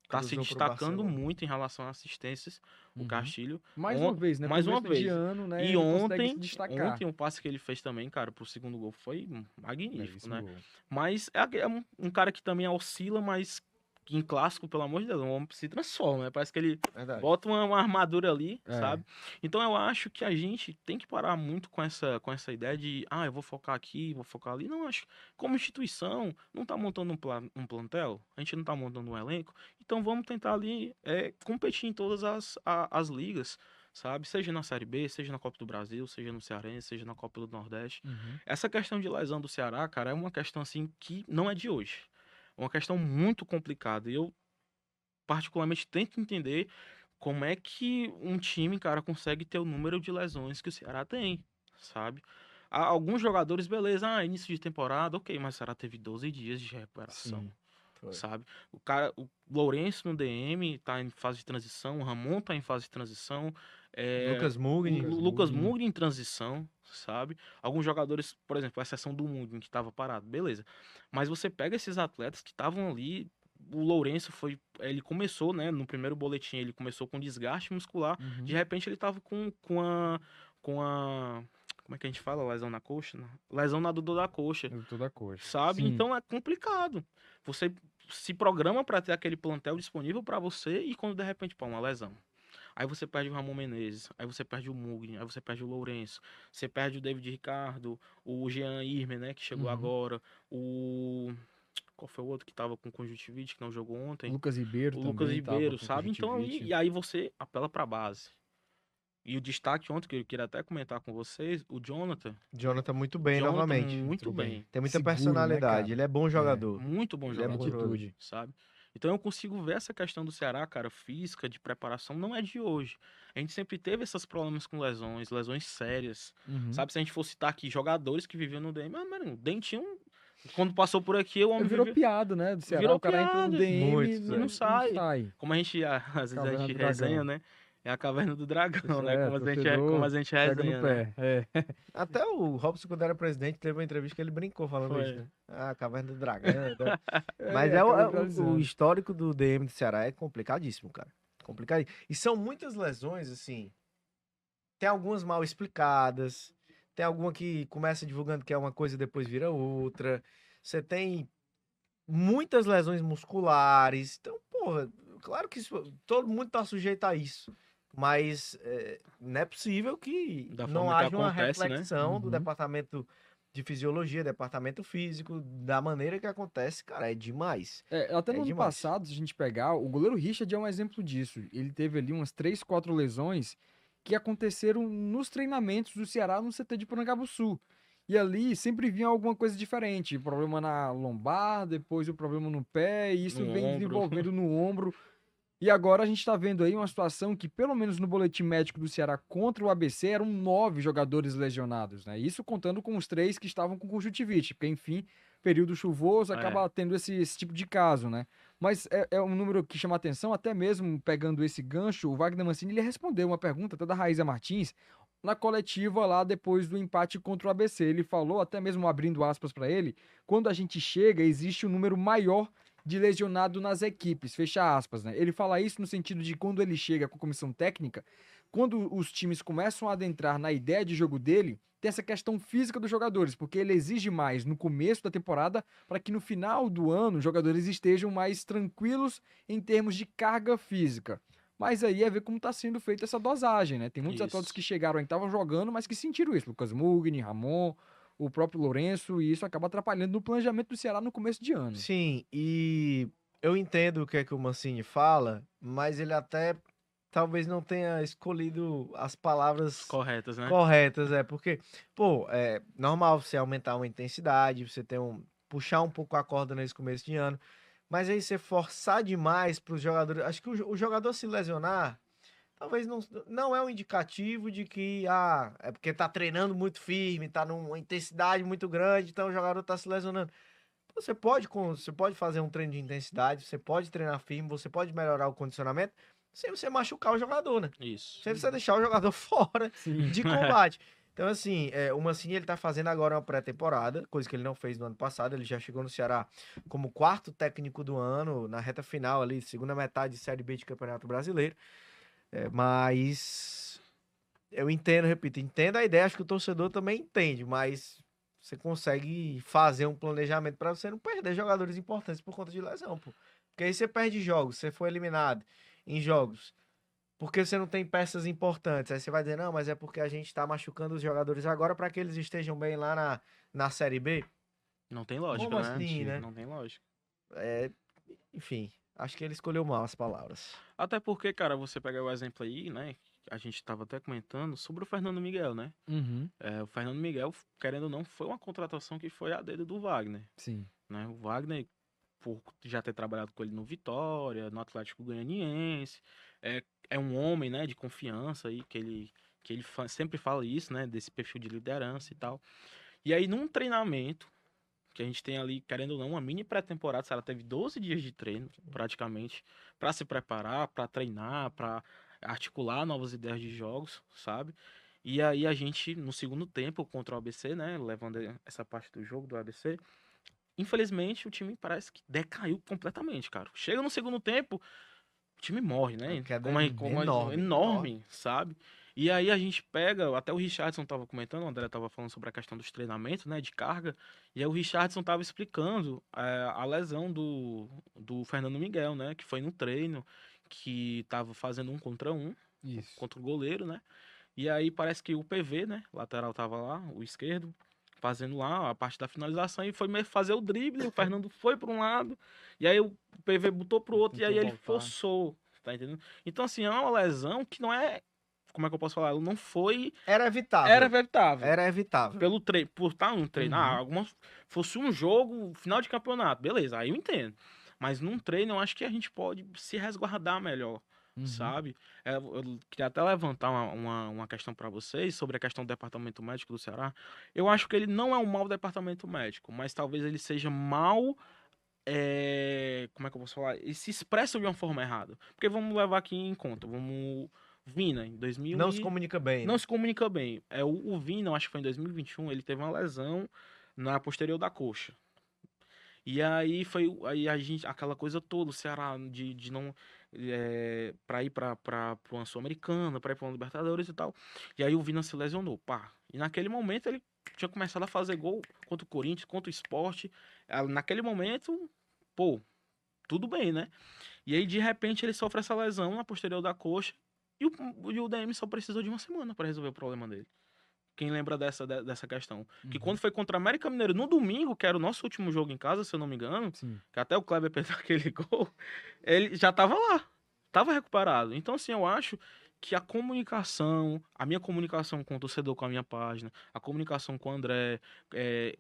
S3: tá se
S2: Cruzou pro
S3: destacando
S2: Barcelona.
S3: muito em relação a assistências, o
S1: Uhum.
S3: Castilho.
S1: Mais uma vez, né?
S3: Mais uma
S1: Começo de
S3: vez.
S1: ano, né?
S3: E
S1: Ele consegue se
S3: ontem,
S1: destacar.
S3: ontem o passe que ele fez também, cara, pro segundo gol foi magnífico,
S1: Belíssimo
S3: né?
S1: gol.
S3: Mas é um cara que também oscila, mas que em clássico, pelo amor de Deus, o homem se transforma, né? Parece que ele
S2: Verdade.
S3: bota uma armadura ali,
S1: É.
S3: sabe? Então eu acho que a gente tem que parar muito com essa ideia de, eu vou focar aqui, vou focar ali. Não, acho que como instituição, não tá montando um plantel, a gente não tá montando um elenco, então vamos tentar ali competir em todas as ligas, sabe? Seja na Série B, seja na Copa do Brasil, seja no Cearense, seja na Copa do Nordeste.
S1: Uhum.
S3: Essa questão de lesão do Ceará, cara, é uma questão assim que não é de hoje. É uma questão muito complicada. E eu, particularmente, tento entender como é que um time, cara, consegue ter o número de lesões que o Ceará tem, sabe? Há alguns jogadores, beleza, início de temporada, ok, mas o Ceará teve 12 dias de recuperação,
S1: Sim.
S2: Foi.
S3: sabe? O Lourenço no DM tá em fase de transição, o Ramon tá em fase de transição,
S2: Lucas
S3: o
S2: Mugni.
S1: Lucas
S3: Lucas
S1: Mugni.
S3: Mugni em transição, sabe? Alguns jogadores, por exemplo, a exceção do Mugni que tava parado, beleza. Mas você pega esses atletas que estavam ali, o Lourenço ele começou, né, no primeiro boletim, ele começou com desgaste muscular, de
S1: Uhum.
S3: repente ele tava com a como é que a gente fala? Lesão na coxa? Lesão na dor da coxa,
S1: Eu tô da coxa.
S3: sabe?
S1: Sim.
S3: Então é complicado. Você se programa para ter aquele plantel disponível para você e quando de repente, pô, uma lesão. Aí você perde o Ramon Menezes, aí você perde o Mugni, aí você perde o Lourenço, você perde o David Ricardo, o Jean Irmer, né, que chegou
S1: Uhum.
S3: agora, o... Qual foi o outro que tava com conjuntivite, que não jogou ontem?
S1: Lucas Ribeiro
S3: O Lucas
S1: também tava
S3: Ribeiro,
S1: com
S3: sabe? Então,
S1: conjuntivite.
S3: e aí você apela pra base. E o destaque ontem, que eu queria até comentar com vocês, o Jonathan.
S2: Jonathan muito bem
S3: Jonathan
S2: novamente.
S3: muito bem.
S2: Tem muita
S1: Seguro, né,
S2: personalidade.
S1: cara?
S2: Ele é bom jogador.
S3: Muito bom
S2: Ele é bom
S3: jogador,
S2: jogador.
S1: Atitude.
S3: sabe? Então eu consigo ver essa questão do Ceará, cara, física, de preparação, não é de hoje. A gente sempre teve esses problemas com lesões sérias.
S1: Uhum.
S3: Sabe, se a gente for citar aqui jogadores que viviam no DM, mano, o Dentinho, quando passou por aqui, o homem
S1: Virou
S3: vivia...
S1: piada, né? Do Ceará,
S3: Virou
S1: o cara entra no
S3: piada.
S1: DM
S2: Muito,
S3: e não sai. Como a gente, às vezes a
S1: Caverna
S3: gente
S1: do Dragão.
S3: resenha, né? É a caverna do dragão, né? Como a gente,
S1: torcedor
S3: como a gente
S1: pega no
S3: resenha, né?
S1: pé. É.
S2: Até o Robson, quando era presidente, teve uma entrevista que ele brincou falando
S3: Foi.
S2: isso, né? Ah, Caverna do Dragão. Né?
S1: É,
S2: Mas
S1: acaba
S2: o
S1: viralizando.
S2: histórico do DM do Ceará é complicadíssimo, cara. Complicadíssimo. E são muitas lesões, assim. Tem algumas mal explicadas. Tem alguma que começa divulgando que é uma coisa e depois vira outra. Você tem muitas lesões musculares. Então, porra, claro que todo mundo tá sujeito a isso. Mas não é possível que
S3: Da
S2: não
S3: forma que
S2: haja uma
S3: acontece, né?
S2: reflexão do
S1: Uhum.
S2: departamento de fisiologia, departamento físico, da maneira que acontece, cara, é demais.
S1: Até no
S2: É
S1: ano
S2: demais.
S1: passado, se a gente pegar, o goleiro Richard é um exemplo disso. Ele teve ali umas 3, 4 lesões que aconteceram nos treinamentos do Ceará no CT de Porangabuçu. E ali sempre vinha alguma coisa diferente. Problema na lombar, depois o problema no pé, e isso
S3: No
S1: vem
S3: ombro.
S1: desenvolvendo no ombro. E agora a gente está vendo aí uma situação que, pelo menos no boletim médico do Ceará contra o ABC, eram 9 jogadores lesionados, né? Isso contando com os 3 que estavam com conjuntivite, porque, enfim, período chuvoso acaba tendo esse tipo de caso, né? Mas é um número que chama atenção, até mesmo pegando esse gancho, o Wagner Mancini ele respondeu uma pergunta até da Raíza Martins na coletiva lá depois do empate contra o ABC. Ele falou, até mesmo abrindo aspas para ele, quando a gente chega, existe um número maior de lesionado nas equipes, fecha aspas, né? Ele fala isso no sentido de quando ele chega com a comissão técnica, quando os times começam a adentrar na ideia de jogo dele, tem essa questão física dos jogadores, porque ele exige mais no começo da temporada para que no final do ano os jogadores estejam mais tranquilos em termos de carga física. Mas aí é ver como está sendo feita essa dosagem, né? Tem muitos
S3: Isso.
S1: atletas que chegaram aí, estavam jogando, mas que sentiram isso. Lucas Mugni, Ramon, o próprio Lourenço, e isso acaba atrapalhando no planejamento do Ceará no começo de ano.
S2: Sim, e eu entendo o que é que o Mancini fala, mas ele até talvez não tenha escolhido as palavras
S3: Corretas, né?
S2: corretas, porque, pô, é normal você aumentar uma intensidade, você ter puxar um pouco a corda nesse começo de ano, mas aí você forçar demais para os jogadores, acho que o jogador se lesionar, talvez não é um indicativo de que, é porque tá treinando muito firme, tá numa intensidade muito grande, então o jogador tá se lesionando. Você pode fazer um treino de intensidade, você pode treinar firme, você pode melhorar o condicionamento sem você machucar o jogador, né?
S3: Isso.
S2: Sem você deixar o jogador fora
S1: Sim.
S2: de combate. Então, assim, o Mancini ele tá fazendo agora uma pré-temporada, coisa que ele não fez no ano passado. Ele já chegou no Ceará como 4º técnico do ano, na reta final ali, segunda metade de Série B de Campeonato Brasileiro. Mas eu entendo a ideia, acho que o torcedor também entende, mas você consegue fazer um planejamento para você não perder jogadores importantes por conta de lesão, pô. Porque aí você perde jogos, você foi eliminado em jogos, porque você não tem peças importantes. Aí você vai dizer, não, mas é porque a gente tá machucando os jogadores agora para que eles estejam bem lá na Série B.
S3: Não tem lógica,
S2: Como
S3: né?
S2: assim, né?
S3: Não tem lógica.
S2: Enfim, acho que ele escolheu mal as palavras.
S3: Até porque, cara, você pega o exemplo aí, né? A gente tava até comentando sobre o Fernando Miguel, né?
S1: Uhum,
S3: O Fernando Miguel, querendo ou não, foi uma contratação que foi a dedo do Wagner,
S1: sim.
S3: né? O Wagner, por já ter trabalhado com ele no Vitória, no Atlético Goianiense, é um homem, né, de confiança aí, que ele sempre fala isso, né, desse perfil de liderança e tal. E aí, num treinamento, que a gente tem ali, querendo ou não, uma mini pré-temporada, ela teve 12 dias de treino, praticamente, para se preparar, para treinar, para articular novas ideias de jogos, sabe? E aí a gente, no segundo tempo, contra o ABC, né, levando essa parte do jogo do ABC, infelizmente o time parece que decaiu completamente, cara. Chega no segundo tempo, o time morre, né?
S2: A queda
S3: Enorme,
S2: enorme.
S3: sabe? E aí a gente pega, até o Richardson tava comentando, o André tava falando sobre a questão dos treinamentos, né, de carga, e aí o Richardson tava explicando a lesão do Fernando Miguel, né, que foi no treino, que tava fazendo 1 contra 1,
S1: Isso.
S3: contra o goleiro, né, e aí parece que o PV, né, lateral tava lá, o esquerdo, fazendo lá a parte da finalização e foi fazer o drible, o Fernando foi para um lado, e aí o PV botou pro outro, e aí
S1: Tentou
S3: ele
S1: voltar.
S3: forçou, tá entendendo? Então, assim, é uma lesão que não é como é que eu posso falar? Ela não foi...
S2: Era evitável.
S3: Era evitável.
S2: Era evitável.
S3: Pelo treino, por estar um treino.
S1: Uhum.
S3: Fosse um jogo, final de campeonato, beleza, aí eu entendo. Mas num treino, eu acho que a gente pode se resguardar melhor,
S1: Uhum.
S3: sabe? Eu queria até levantar uma questão para vocês sobre a questão do departamento médico do Ceará. Eu acho que ele não é um mau departamento médico, mas talvez ele seja mal. Como é que eu posso falar? Ele se expressa de uma forma errada. Porque vamos levar aqui em conta, Vina, em 2000
S2: Não se comunica bem,
S3: não
S2: né?
S3: se comunica bem. O Vina, eu acho que foi em 2021, ele teve uma lesão na posterior da coxa. E aí foi aí a gente, aquela coisa toda, o Ceará de não para ir para uma Sul-Americana, para ir para uma Libertadores e tal. E aí o Vina se lesionou, pá. E naquele momento ele tinha começado a fazer gol contra o Corinthians, contra o Sport. Naquele momento, pô, tudo bem, né? E aí de repente ele sofre essa lesão na posterior da coxa e o DM só precisou de uma semana para resolver o problema dele. Quem lembra dessa questão? Que quando
S1: Uhum.
S3: foi contra o América Mineiro no domingo, que era o nosso último jogo em casa, se eu não me engano,
S1: Sim.
S3: que até o Kleber perdeu aquele gol, ele já tava lá, tava recuperado. Então, assim, eu acho que a comunicação, a minha comunicação com o torcedor, com a minha página, a comunicação com o André,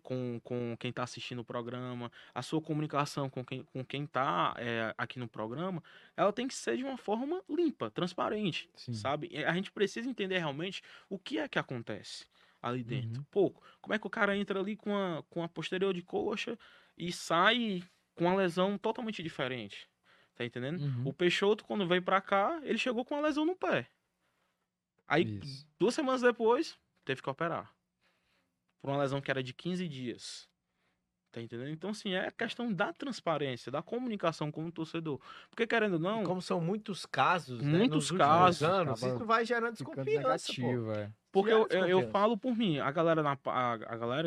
S3: com quem tá assistindo o programa, a sua comunicação com quem tá aqui no programa, ela tem que ser de uma forma limpa, transparente,
S1: Sim.
S3: sabe? E a gente precisa entender realmente o que é que acontece ali dentro.
S1: Uhum.
S3: Pô, como é que o cara entra ali com a posterior de coxa e sai com uma lesão totalmente diferente? Tá entendendo?
S1: Uhum.
S3: O Peixoto, quando veio pra cá, ele chegou com uma lesão no pé. Aí,
S1: Isso.
S3: 2 semanas depois, teve que operar. Por uma lesão que era de 15 dias. Tá entendendo? Então, assim, é a questão da transparência, da comunicação com o torcedor. Porque, querendo ou
S2: E
S3: não,
S2: como são muitos casos, né,
S3: muitos
S2: nos últimos
S3: casos.
S2: anos,
S1: Acaba
S2: isso vai gerando
S1: ficando
S2: desconfiança, pô.
S1: negativo, é.
S3: Porque
S2: Gera
S3: eu
S2: desconfiança.
S3: falo por mim, a galera,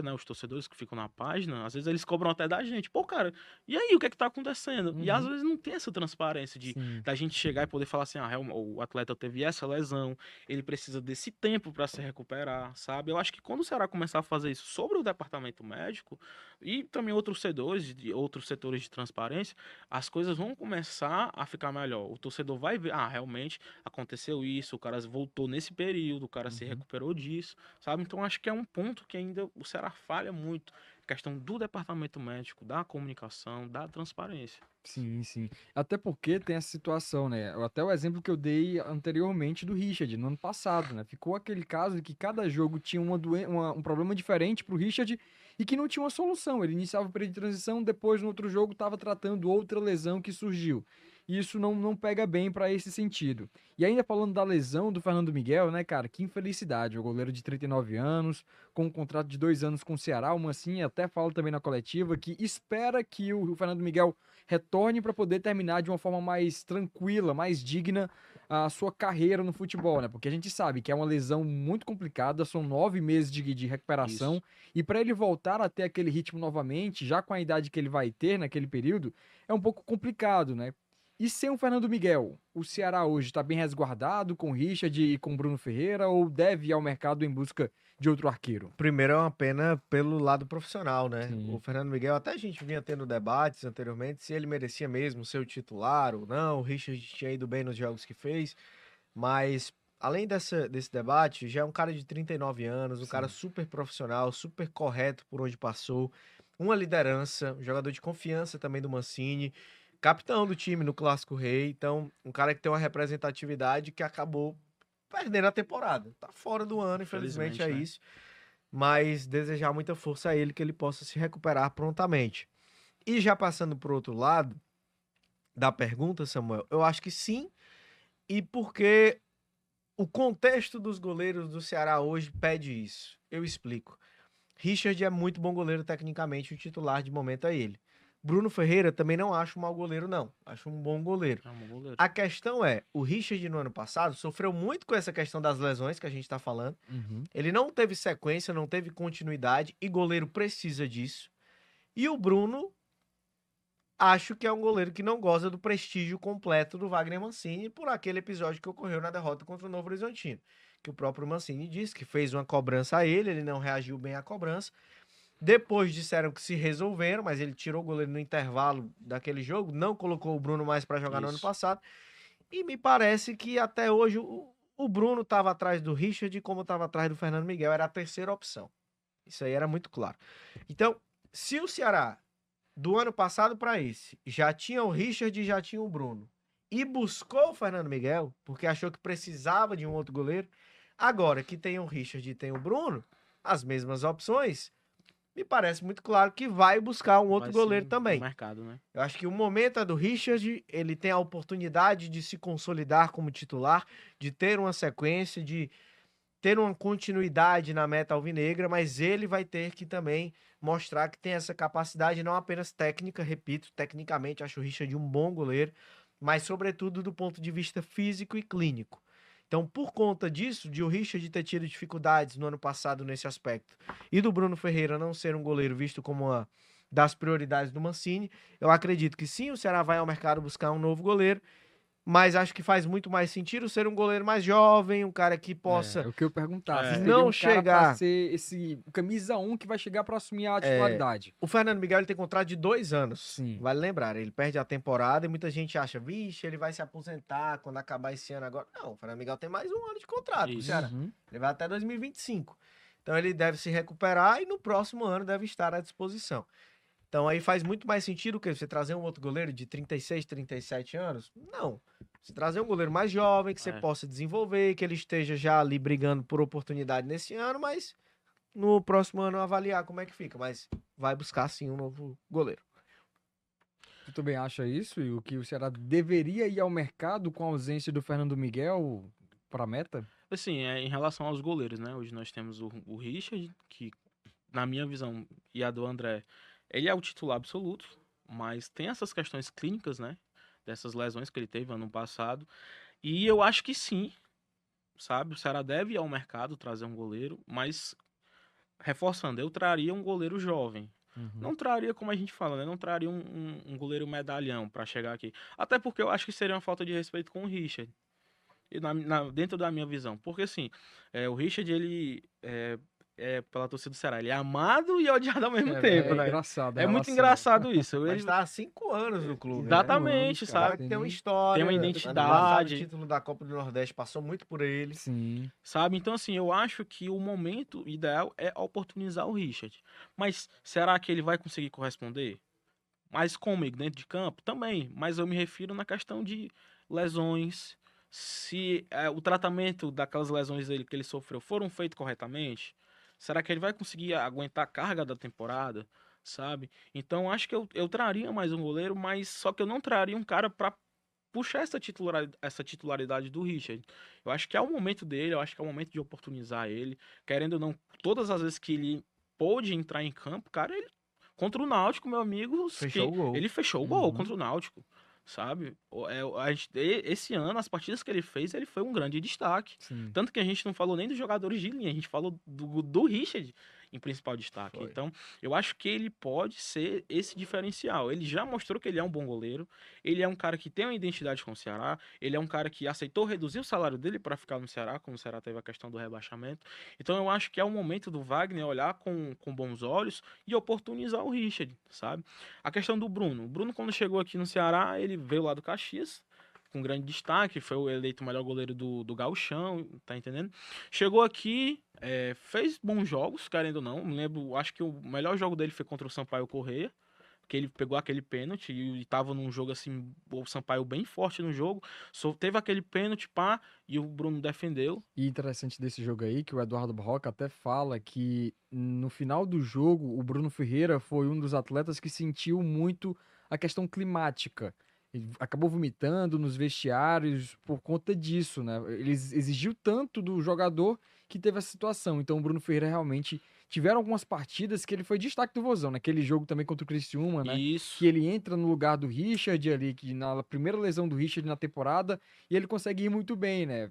S3: né, os torcedores que ficam na página, às vezes eles cobram até da gente. Pô, cara, e aí, o que é que tá acontecendo? E às
S1: Uhum.
S3: vezes não tem essa transparência
S1: Sim.
S3: da gente chegar e poder falar assim, o atleta teve essa lesão, ele precisa desse tempo para se recuperar, sabe? Eu acho que quando o Ceará começar a fazer isso sobre o departamento médico e também outros setores de transparência, as coisas vão começar a ficar melhor. O torcedor vai ver, realmente aconteceu isso, o cara voltou nesse período, o cara se
S1: Uhum.
S3: recuperou disso, sabe? Então acho que é um ponto que ainda o Ceará falha muito, questão do departamento médico, da comunicação, da transparência.
S1: Sim, sim. Até porque tem essa situação, né? Até o exemplo que eu dei anteriormente do Richard, no ano passado, né? Ficou aquele caso de que cada jogo tinha um problema diferente pro Richard e que não tinha uma solução. Ele iniciava o período de transição, depois no outro jogo estava tratando outra lesão que surgiu. E isso não pega bem para esse sentido. E ainda falando da lesão do Fernando Miguel, né, cara? Que infelicidade. O goleiro de 39 anos, com um contrato de 2 anos com o Ceará, o Mancini até fala também na coletiva que espera que o Fernando Miguel retorne para poder terminar de uma forma mais tranquila, mais digna a sua carreira no futebol, né? Porque a gente sabe que é uma lesão muito complicada, são 9 meses de recuperação,
S3: Isso.
S1: e para ele voltar a ter aquele ritmo novamente, já com a idade que ele vai ter naquele período, é um pouco complicado, né? E sem o Fernando Miguel, o Ceará hoje está bem resguardado com o Richard e com o Bruno Ferreira ou deve ir ao mercado em busca de outro arqueiro?
S2: Primeiro é uma pena pelo lado profissional, né? O
S1: Sim.
S2: Fernando Miguel, até a gente vinha tendo debates anteriormente se ele merecia mesmo ser o titular ou não. O Richard tinha ido bem nos jogos que fez, mas além desse debate, já é um cara de 39 anos, um cara
S1: Sim.
S2: super profissional, super correto por onde passou, uma liderança, um jogador de confiança também do Mancini, capitão do time no Clássico Rei, então um cara que tem uma representatividade que acabou perdendo a temporada. Tá fora do ano, infelizmente é
S3: Infelizmente, né?
S2: isso. Mas desejar muita força a ele que ele possa se recuperar prontamente. E já passando pro outro lado da pergunta, Samuel, eu acho que sim, e porque o contexto dos goleiros do Ceará hoje pede isso. Eu explico. Richard é muito bom goleiro tecnicamente, o titular de momento é ele. Bruno Ferreira também não acho um mau goleiro, não. Acho um bom goleiro.
S3: É um bom goleiro.
S2: A questão é, o Richard no ano passado sofreu muito com essa questão das lesões que a gente tá falando.
S1: Uhum.
S2: Ele não teve sequência, não teve continuidade, e goleiro precisa disso. E o Bruno, acho que é um goleiro que não goza do prestígio completo do Wagner Mancini por aquele episódio que ocorreu na derrota contra o Novo Horizontino. Que o próprio Mancini disse que fez uma cobrança a ele não reagiu bem à cobrança. Depois disseram que se resolveram, mas ele tirou o goleiro no intervalo daquele jogo, não colocou o Bruno mais para jogar no ano
S3: Isso.
S2: passado. E me parece que até hoje o o Bruno estava atrás do Richard como estava atrás do Fernando Miguel, era a terceira opção. Isso aí era muito claro. Então, se o Ceará, do ano passado para esse, já tinha o Richard e já tinha o Bruno, e buscou o Fernando Miguel, porque achou que precisava de um outro goleiro, agora que tem o Richard e tem o Bruno, as mesmas opções, me parece muito claro que vai buscar um outro
S3: Vai
S2: goleiro
S3: sim,
S2: também.
S3: no mercado, né?
S2: Eu acho que o momento é do Richard, ele tem a oportunidade de se consolidar como titular, de ter uma sequência, de ter uma continuidade na meta alvinegra, mas ele vai ter que também mostrar que tem essa capacidade, não apenas técnica, repito, tecnicamente acho o Richard um bom goleiro, mas sobretudo do ponto de vista físico e clínico. Então, por conta disso, de o Richard ter tido dificuldades no ano passado nesse aspecto, e do Bruno Ferreira não ser um goleiro visto como uma das prioridades do Mancini, eu acredito que sim, o Ceará vai ao mercado buscar um novo goleiro, mas acho que faz muito mais sentido ser um goleiro mais jovem, um cara que possa
S1: É o que eu perguntar. Se
S3: É.
S1: teria
S2: não
S1: um cara pra
S2: chegar.
S1: ser esse camisa 1 que vai chegar pra assumir a
S2: É,
S1: titularidade.
S2: o Fernando Miguel ele tem contrato de 2 anos.
S1: Sim.
S2: Vale lembrar, ele perde a temporada e muita gente acha, vixe, ele vai se aposentar quando acabar esse ano agora. Não, o Fernando Miguel tem mais um ano de contrato com o
S3: Isso.
S2: Ceará.
S1: Uhum.
S2: Ele vai até 2025. Então ele deve se recuperar e no próximo ano deve estar à disposição. Então aí faz muito mais sentido o que você trazer um outro goleiro de 36, 37 anos? Não. Você trazer um goleiro mais jovem, que você
S3: É.
S2: possa desenvolver, que ele esteja já ali brigando por oportunidade nesse ano, mas no próximo ano avaliar como é que fica. Mas vai buscar sim um novo goleiro.
S1: Tu também acha isso? E o que o Ceará deveria ir ao mercado com a ausência do Fernando Miguel pra meta?
S3: Assim, em relação aos goleiros, né? Hoje nós temos o Richard, que, na minha visão, e a do André, ele é o titular absoluto, mas tem essas questões clínicas, né? Dessas lesões que ele teve ano passado. E eu acho que sim, sabe? O Ceará deve ir ao mercado trazer um goleiro, mas, reforçando, eu traria um goleiro jovem.
S1: Uhum.
S3: Não traria, como a gente fala, né? Não traria um goleiro medalhão pra chegar aqui. Até porque eu acho que seria uma falta de respeito com o Richard. E dentro da minha visão. Porque, assim, o Richard, ele pela torcida do Ceará, ele é amado e odiado ao mesmo tempo,
S1: É
S3: né?
S1: engraçado a
S3: É muito
S1: relação.
S3: engraçado isso.
S2: Mas
S3: Ele,
S2: tá há 5 anos no clube, né?
S3: exatamente,
S1: Anos,
S2: O cara
S3: sabe?
S2: que tem uma
S1: nem-
S2: história.
S3: Tem uma
S2: Ano
S3: identidade.
S2: passado, o título da Copa do Nordeste passou muito por ele.
S1: Sim.
S3: Sabe? Então, assim, eu acho que o momento ideal é oportunizar o Richard. Mas será que ele vai conseguir corresponder? Mas comigo dentro de campo? Também. Mas eu me refiro na questão de lesões. Se o tratamento daquelas lesões dele que ele sofreu foram feitos corretamente, será que ele vai conseguir aguentar a carga da temporada? Sabe? Então, acho que eu traria mais um goleiro, mas só que eu não traria um cara para puxar essa titularidade do Richard. Eu acho que é o momento dele, eu acho que é o momento de oportunizar ele. Querendo ou não, todas as vezes que ele pôde entrar em campo, cara, ele, contra o Náutico, meu amigo,
S2: Fechou o gol.
S3: ele fechou o gol
S1: Uhum.
S3: contra o Náutico, sabe? Esse ano, as partidas que ele fez, ele foi um grande destaque.
S1: Sim.
S3: Tanto que a gente não falou nem dos jogadores de linha, a gente falou do Richard em principal destaque.
S2: Foi.
S3: Então, eu acho que ele pode ser esse diferencial. Ele já mostrou que ele é um bom goleiro, ele é um cara que tem uma identidade com o Ceará, ele é um cara que aceitou reduzir o salário dele para ficar no Ceará, como o Ceará teve a questão do rebaixamento. Então, eu acho que é o momento do Wagner olhar com bons olhos e oportunizar o Richard, sabe? A questão do Bruno. O Bruno, quando chegou aqui no Ceará, ele veio lá do Caxias, com grande destaque, foi o eleito o melhor goleiro do Gauchão, tá entendendo? Chegou aqui, fez bons jogos, querendo ou não. Me lembro, acho que o melhor jogo dele foi contra o Sampaio Corrêa, que ele pegou aquele pênalti e tava num jogo assim, o Sampaio bem forte no jogo, só teve aquele pênalti, pá, e o Bruno defendeu.
S1: E interessante desse jogo aí, que o Eduardo Barroca até fala que no final do jogo, o Bruno Ferreira foi um dos atletas que sentiu muito a questão climática. Ele acabou vomitando nos vestiários por conta disso, né? Ele exigiu tanto do jogador que teve essa situação. Então o Bruno Ferreira realmente tiveram algumas partidas que ele foi destaque do Vozão, naquele jogo também contra o Criciúma, né?
S3: Isso.
S1: Que ele entra no lugar do Richard ali, que na primeira lesão do Richard na temporada, e ele consegue ir muito bem, né?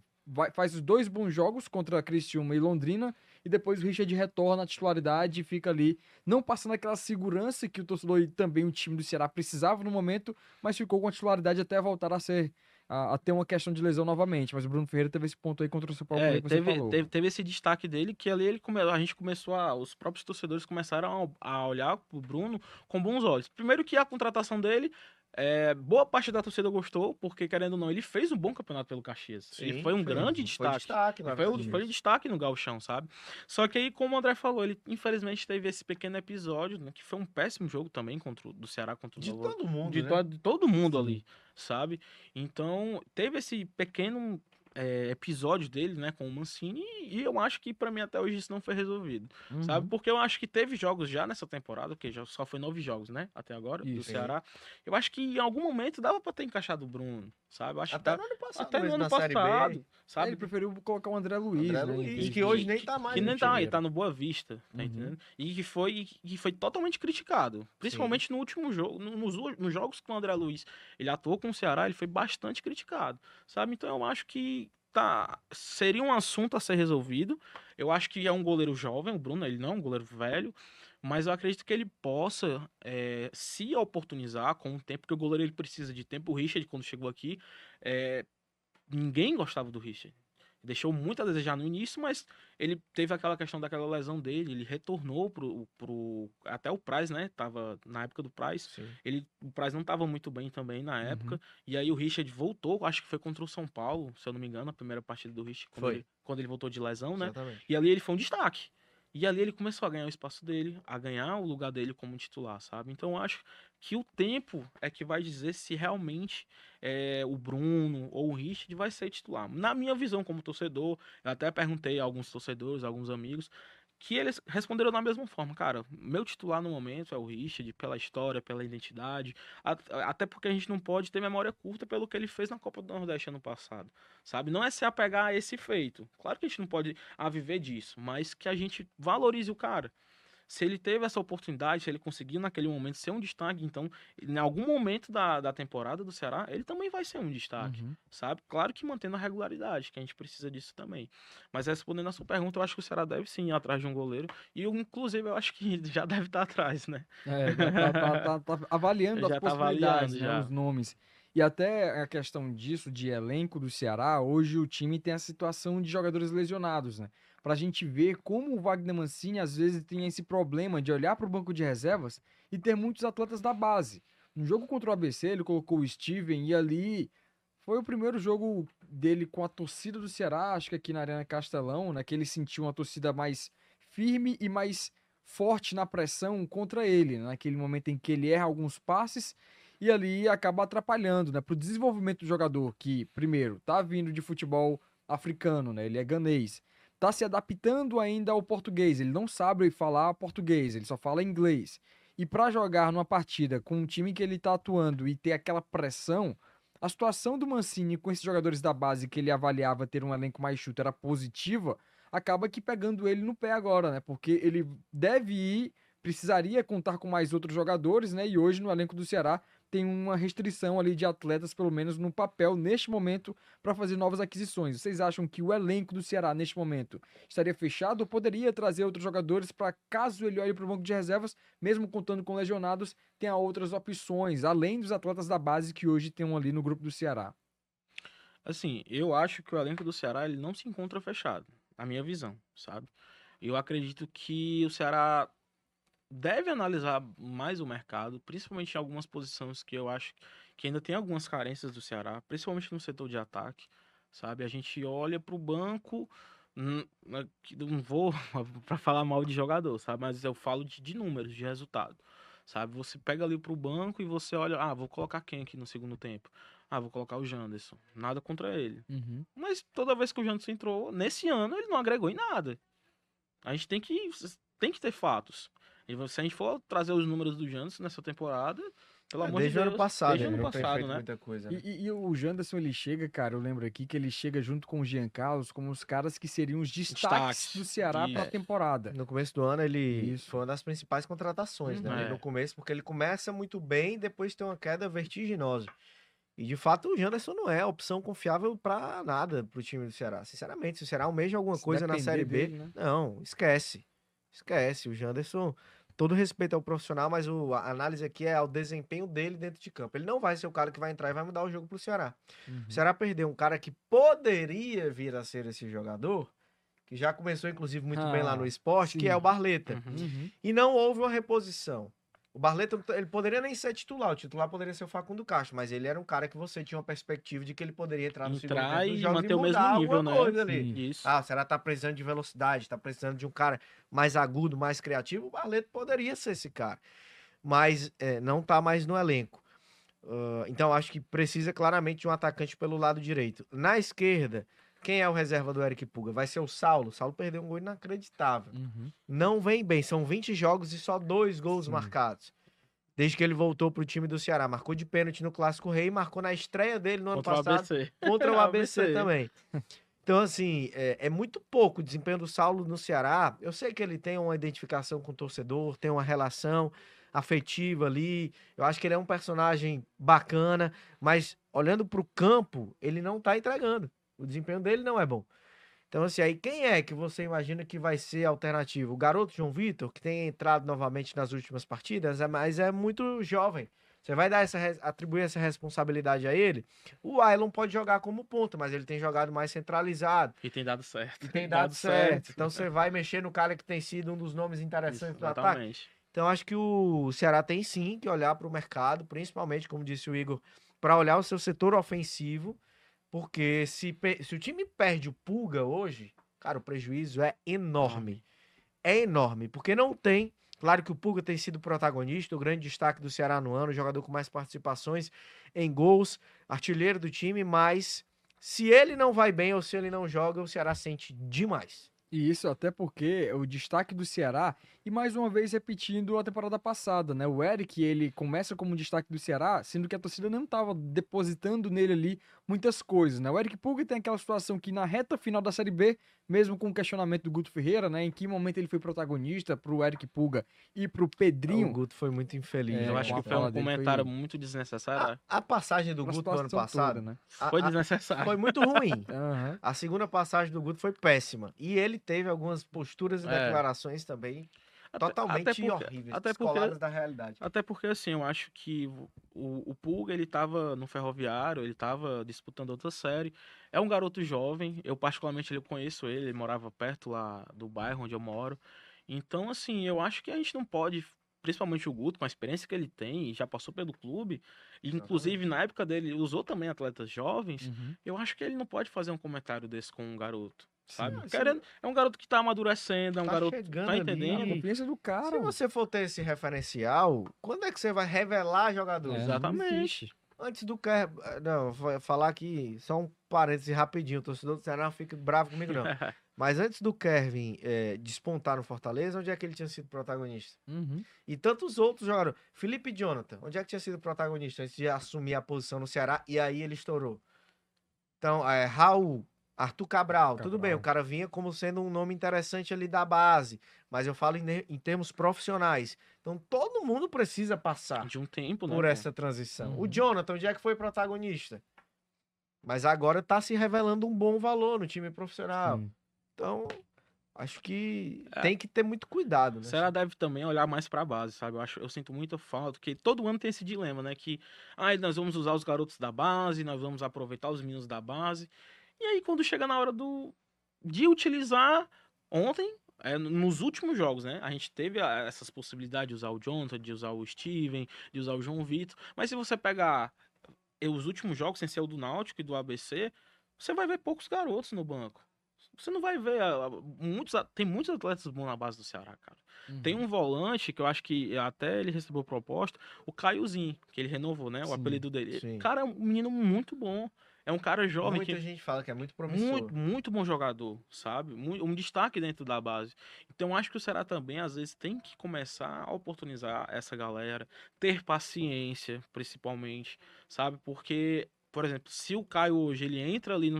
S1: Faz os 2 bons jogos contra Criciúma e Londrina, e depois o Richard retorna à titularidade e fica ali, não passando aquela segurança que o torcedor e também o time do Ceará precisava no momento, mas ficou com a titularidade até voltar a ser a ter uma questão de lesão novamente. Mas o Bruno Ferreira teve esse ponto aí contra o São Paulo que você falou.
S3: Teve esse destaque dele que ali a gente começou os próprios torcedores começaram a olhar pro Bruno com bons olhos. Primeiro que a contratação dele boa parte da torcida gostou, porque, querendo ou não, ele fez um bom campeonato pelo Caxias. Ele
S2: Sim,
S3: foi um
S2: fez.
S3: grande
S2: Foi
S3: destaque.
S2: destaque lá
S3: Ele
S2: no
S3: foi
S2: Caxias.
S3: destaque no Gauchão, sabe? Só que aí, como o André falou, ele infelizmente teve esse pequeno episódio, né, que foi um péssimo jogo também do Ceará contra o
S2: De
S3: Novo.
S2: todo mundo,
S3: de,
S2: né?
S3: de todo mundo
S1: Sim.
S3: ali, sabe? Então, teve esse pequeno episódio dele, né, com o Mancini, e eu acho que pra mim até hoje isso não foi resolvido, sabe?
S1: Uhum.
S3: Porque eu acho que teve jogos já nessa temporada, que já só foi 9 jogos, né, até agora, do
S1: Isso.
S3: Ceará. Eu acho que em algum momento dava pra ter encaixado o Bruno, sabe? Eu acho
S2: Até
S3: que
S2: no ano passado,
S3: até no
S2: mesmo,
S3: ano
S2: na Série B.
S3: passado,
S1: Ele
S3: sabe?
S1: preferiu colocar o André Luiz,
S2: André
S1: né? em
S2: Luiz,
S1: vez
S2: que
S1: de-
S2: hoje nem tá mais
S3: que
S2: no
S3: nem
S2: time.
S3: tá, ele tá no Boa Vista, tá
S1: Uhum.
S3: entendendo? E que foi totalmente criticado. Principalmente no último jogo, nos jogos com o André Luiz. Ele atuou com o Ceará, ele foi bastante criticado, sabe? Então eu acho que seria um assunto a ser resolvido. Eu acho que é um goleiro jovem, o Bruno, ele não é um goleiro velho, mas eu acredito que ele possa se oportunizar com o tempo, porque o goleiro ele precisa de tempo. O Richard, quando chegou aqui, ninguém gostava do Richard. Deixou muito a desejar no início, mas ele teve aquela questão daquela lesão dele, ele retornou até o Praz, né? Tava na época do Praz.
S2: Sim.
S3: O Praz não estava muito bem também na época. E aí o Richard voltou, acho que foi contra o São Paulo, se eu não me engano, a primeira partida do Richard, quando ele voltou de lesão, né?
S2: Exatamente.
S3: E ali ele foi um destaque. E ali ele começou a ganhar o espaço dele, a ganhar o lugar dele como titular, sabe? Então eu acho que o tempo é que vai dizer se realmente o Bruno ou o Richard vai ser titular. Na minha visão como torcedor, eu até perguntei a alguns torcedores, a alguns amigos, que eles responderam da mesma forma. Cara, meu titular no momento é o Richard, pela história, pela identidade, até porque a gente não pode ter memória curta pelo que ele fez na Copa do Nordeste ano passado, sabe? Não é se apegar a esse feito. Claro que a gente não pode viver disso, mas que a gente valorize o cara. Se ele teve essa oportunidade, se ele conseguiu naquele momento ser um destaque, então, em algum momento da temporada do Ceará, ele também vai ser um destaque,
S1: Uhum.
S3: sabe? Claro que mantendo a regularidade, que a gente precisa disso também. Mas respondendo a sua pergunta, eu acho que o Ceará deve sim ir atrás de um goleiro, e inclusive eu acho que já deve estar atrás, né?
S1: Tá avaliando as
S3: Já tá
S1: possibilidades,
S3: avaliando
S1: né?
S3: já.
S1: Os nomes. E até a questão disso, de elenco do Ceará, hoje o time tem a situação de jogadores lesionados, né? Pra gente ver como o Wagner Mancini às vezes tem esse problema de olhar para o banco de reservas e ter muitos atletas da base. No jogo contra o ABC, ele colocou o Steven e ali foi o primeiro jogo dele com a torcida do Ceará, acho que aqui na Arena Castelão, né? Que ele sentiu uma torcida mais firme e mais forte na pressão contra ele, né, naquele momento em que ele erra alguns passes e ali acaba atrapalhando, né, para o desenvolvimento do jogador que, primeiro, tá vindo de futebol africano, né, ele é ganês, tá se adaptando ainda ao português, ele não sabe falar português, ele só fala inglês. E para jogar numa partida com um time que ele tá atuando e ter aquela pressão, a situação do Mancini com esses jogadores da base que ele avaliava ter um elenco mais chuto era positiva, acaba que pegando ele no pé agora, né? Porque ele deve ir, precisaria contar com mais outros jogadores, né? E hoje no elenco do Ceará tem uma restrição ali de atletas, pelo menos no papel, neste momento, para fazer novas aquisições. Vocês acham que o elenco do Ceará, neste momento, estaria fechado ou poderia trazer outros jogadores para, caso ele olhe para o banco de reservas, mesmo contando com lesionados, tenha outras opções, além dos atletas da base que hoje tem ali no grupo do Ceará?
S3: Assim, eu acho que o elenco do Ceará ele não se encontra fechado, na minha visão, sabe? Eu acredito que o Ceará deve analisar mais o mercado, principalmente em algumas posições que eu acho que ainda tem algumas carências do Ceará, principalmente no setor de ataque, sabe? A gente olha para o banco, não vou para falar mal de jogador, sabe? Mas eu falo de números, de resultado, sabe? Você pega ali para o banco e você olha, vou colocar quem aqui no segundo tempo? Vou colocar o Janderson. Nada contra ele.
S1: Uhum.
S3: Mas toda vez que o Janderson entrou, nesse ano ele não agregou em nada. A gente tem que ter fatos. E se a gente for trazer os números do Janderson nessa temporada, pelo amor de
S2: Desde o
S3: Deus,
S2: ano passado,
S3: desde o
S2: ele
S3: ano
S2: não tem
S3: passado,
S2: feito
S3: né?
S2: muita coisa, né?
S1: E o Janderson, ele chega, cara, eu lembro aqui que ele chega junto com o Jean Carlos como os caras que seriam os destaques
S3: Destaques.
S1: do Ceará para a
S3: Isso.
S1: temporada.
S2: No começo do ano, ele
S1: Isso.
S2: foi uma das principais contratações, né?
S3: Uhum.
S2: Ali no começo, porque ele começa muito bem e depois tem uma queda vertiginosa. E de fato, o Janderson não é a opção confiável pra nada pro time do Ceará. Sinceramente, se o Ceará almeja alguma
S1: Se
S2: coisa na
S1: depender
S2: Série B,
S1: dele, né?
S2: não, esquece. Esquece. O Janderson, todo respeito ao profissional, mas a análise aqui é ao desempenho dele dentro de campo. Ele não vai ser o cara que vai entrar e vai mudar o jogo pro Ceará.
S1: Uhum.
S2: O Ceará perdeu um cara que poderia vir a ser esse jogador, que já começou, inclusive, muito bem lá no esporte, que é o
S1: sim.
S2: Barleta.
S3: Uhum.
S1: Uhum.
S2: E não houve uma reposição. O Barleta, ele poderia nem ser titular, o titular poderia ser o Facundo Castro, mas ele era um cara que você tinha uma perspectiva de que ele poderia entrar no segundo tempo dos
S3: e
S2: jogos
S3: manter
S2: e
S3: o mesmo
S2: mudar
S3: nível,
S2: alguma
S3: né?
S2: coisa ali.
S1: Sim.
S3: Isso.
S2: Ah, será que tá precisando de velocidade, tá precisando de um cara mais agudo, mais criativo? O Barleta poderia ser esse cara, mas não tá mais no elenco. Então acho que precisa claramente de um atacante pelo lado direito. Na esquerda, quem é o reserva do Eric Puga? Vai ser o Saulo. O Saulo perdeu um gol inacreditável.
S1: Uhum.
S2: Não vem bem, são 20 jogos e só 2 gols
S1: Sim.
S2: marcados. Desde que ele voltou pro time do Ceará. Marcou de pênalti no Clássico Rei e marcou na estreia dele no ano
S3: Contra o
S2: passado
S3: ABC.
S2: contra o ABC também. Então, assim, é muito pouco o desempenho do Saulo no Ceará. Eu sei que ele tem uma identificação com o torcedor, tem uma relação afetiva ali. Eu acho que ele é um personagem bacana, mas olhando pro campo, ele não tá entregando. O desempenho dele não é bom. Então, assim, aí quem é que você imagina que vai ser alternativo? O garoto João Vitor, que tem entrado novamente nas últimas partidas, mas é muito jovem. Você vai dar atribuir essa responsabilidade a ele? O Ailon pode jogar como ponta, mas ele tem jogado mais centralizado.
S3: E tem dado certo.
S2: E tem dado certo. Então você vai mexer no cara que tem sido um dos nomes interessantes
S3: Isso,
S2: do ataque.
S3: exatamente.
S2: Então acho que o Ceará tem sim que olhar para o mercado, principalmente, como disse o Igor, para olhar o seu setor ofensivo, porque se o time perde o Pulga hoje, cara, o prejuízo é enorme. É enorme, porque não tem. Claro que o Pulga tem sido protagonista, o grande destaque do Ceará no ano, o jogador com mais participações em gols, artilheiro do time, mas se ele não vai bem ou se ele não joga, o Ceará sente demais.
S1: E isso até porque o destaque do Ceará, e mais uma vez repetindo a temporada passada, né? O Eric, ele começa como destaque do Ceará, sendo que a torcida não estava depositando nele ali muitas coisas, né? O Eric Pulga tem aquela situação que na reta final da Série B, mesmo com o questionamento do Guto Ferreira, né? Em que momento ele foi protagonista pro Eric Pulga e pro
S2: O
S1: Pedrinho.
S2: Guto foi muito infeliz.
S3: Eu
S1: É,
S3: acho
S1: com a
S3: que foi
S1: fala
S3: um
S1: dele foi-
S3: comentário muito desnecessário.
S2: A passagem do
S1: Pela
S2: Guto no ano
S1: situação
S2: passado
S1: toda, né?
S3: Foi desnecessário.
S2: foi muito ruim.
S1: Aham.
S2: A segunda passagem do Guto foi péssima. E ele teve algumas posturas e
S3: É.
S2: declarações também
S3: Até
S2: totalmente
S3: porque-
S2: horríveis,
S3: até porque-
S2: descoladas da realidade.
S3: Até porque, assim, eu acho que o Pulga, ele tava no Ferroviário, ele tava disputando outra série. É um garoto jovem, eu particularmente eu conheço ele morava perto lá do bairro onde eu moro. Então, assim, eu acho que a gente não pode, principalmente o Guto, com a experiência que ele tem, e já passou pelo clube, e inclusive na época dele usou também atletas jovens,
S1: Uhum.
S3: eu acho que ele não pode fazer um comentário desse com um garoto. Sabe?
S1: Sim.
S3: É um garoto que tá amadurecendo, é um
S2: Tá
S3: garoto
S2: chegando
S3: tá
S2: ali.
S1: A
S3: entendendo.
S1: confiança do cara.
S2: Se você for ter esse referencial, quando é que você vai revelar jogadores?
S1: É,
S3: Exatamente.
S1: não existe.
S2: Antes do que. Não, vou falar aqui, só um parêntese rapidinho, o torcedor do Ceará não fica bravo comigo, não. Mas antes do Kevin despontar no Fortaleza, onde é que ele tinha sido protagonista?
S1: Uhum.
S2: E tantos outros jogadores. Felipe Jonathan, onde é que tinha sido protagonista antes de assumir a posição no Ceará? E aí ele estourou. Então, Raul, Arthur Cabral, tudo bem, o cara vinha como sendo um nome interessante ali da base, mas eu falo em termos profissionais. Então, todo mundo precisa passar
S3: De um tempo, né?
S2: por
S3: pô?
S2: essa transição.
S1: Uhum.
S2: O Jonathan, onde é que foi protagonista? Mas agora tá se revelando um bom valor no time profissional.
S1: Sim.
S2: Então, acho que
S3: É.
S2: tem que ter muito cuidado,
S3: O
S2: né?
S3: Ceará deve também olhar mais pra base, sabe? Eu sinto muita falta, porque todo ano tem esse dilema, né? Que nós vamos usar os garotos da base, nós vamos aproveitar os meninos da base. E aí, quando chega na hora de utilizar, ontem, nos últimos jogos, né? A gente teve essas possibilidades de usar o Jonathan, de usar o Steven, de usar o João Vitor. Mas se você pegar os últimos jogos, sem ser o do Náutico e do ABC, você vai ver poucos garotos no banco. Você não vai ver. Tem muitos atletas bons na base do Ceará, cara. Tem
S1: Uhum.
S3: um volante que eu acho que até ele recebeu proposta, o Caiozinho, que ele renovou, né? O
S1: Sim,
S3: apelido dele.
S2: sim.
S3: Cara, é um menino muito bom. É um cara jovem
S2: Muita
S3: que
S2: gente fala que é muito promissor.
S3: muito, muito bom jogador, sabe? Um destaque dentro da base. Então acho que o Ceará também, às vezes, tem que começar a oportunizar essa galera, ter paciência, principalmente, sabe? Porque, por exemplo, se o Caio hoje ele entra ali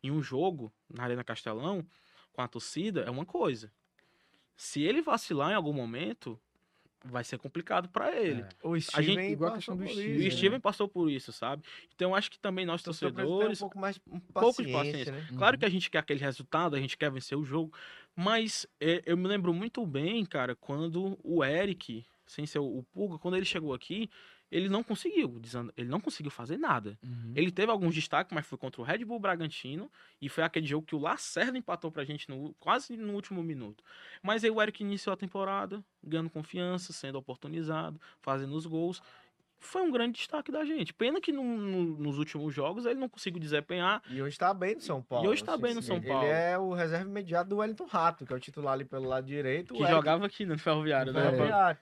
S3: em um jogo, na Arena Castelão, com a torcida, é uma coisa. Se ele vacilar em algum momento, vai ser complicado pra ele.
S1: É.
S2: O Steven
S1: igual a
S2: passou
S1: questão do
S2: por
S1: Steven,
S3: E
S2: isso,
S3: o
S2: né?
S3: Steven passou por isso, sabe? Então acho que também nós
S2: Então, você precisa ter
S3: torcedores,
S2: um pouco mais
S3: um pouco de
S2: paciência,
S3: paciência.
S2: né?
S3: Claro
S1: Uhum.
S3: que a gente quer aquele resultado, a gente quer vencer o jogo, mas eu me lembro muito bem, cara, quando o Eric, sem ser o Pulga, quando ele chegou aqui, ele não conseguiu, ele não conseguiu fazer nada. Ele teve alguns destaques, mas foi contra o Red Bull Bragantino, e foi aquele jogo que o Lacerda empatou pra gente quase no último minuto. Mas aí o Eric iniciou a temporada, ganhando confiança, sendo oportunizado, fazendo os gols. Foi um grande destaque da gente. Pena que nos últimos jogos ele não conseguiu desempenhar.
S2: E hoje tá bem no São Paulo.
S3: E hoje tá bem no São Paulo.
S2: Ele é o reserva imediato do Wellington Rato, que é o titular ali pelo lado direito.
S3: Que jogava aqui no Ferroviário,
S2: no
S3: né?
S2: Ferroviário.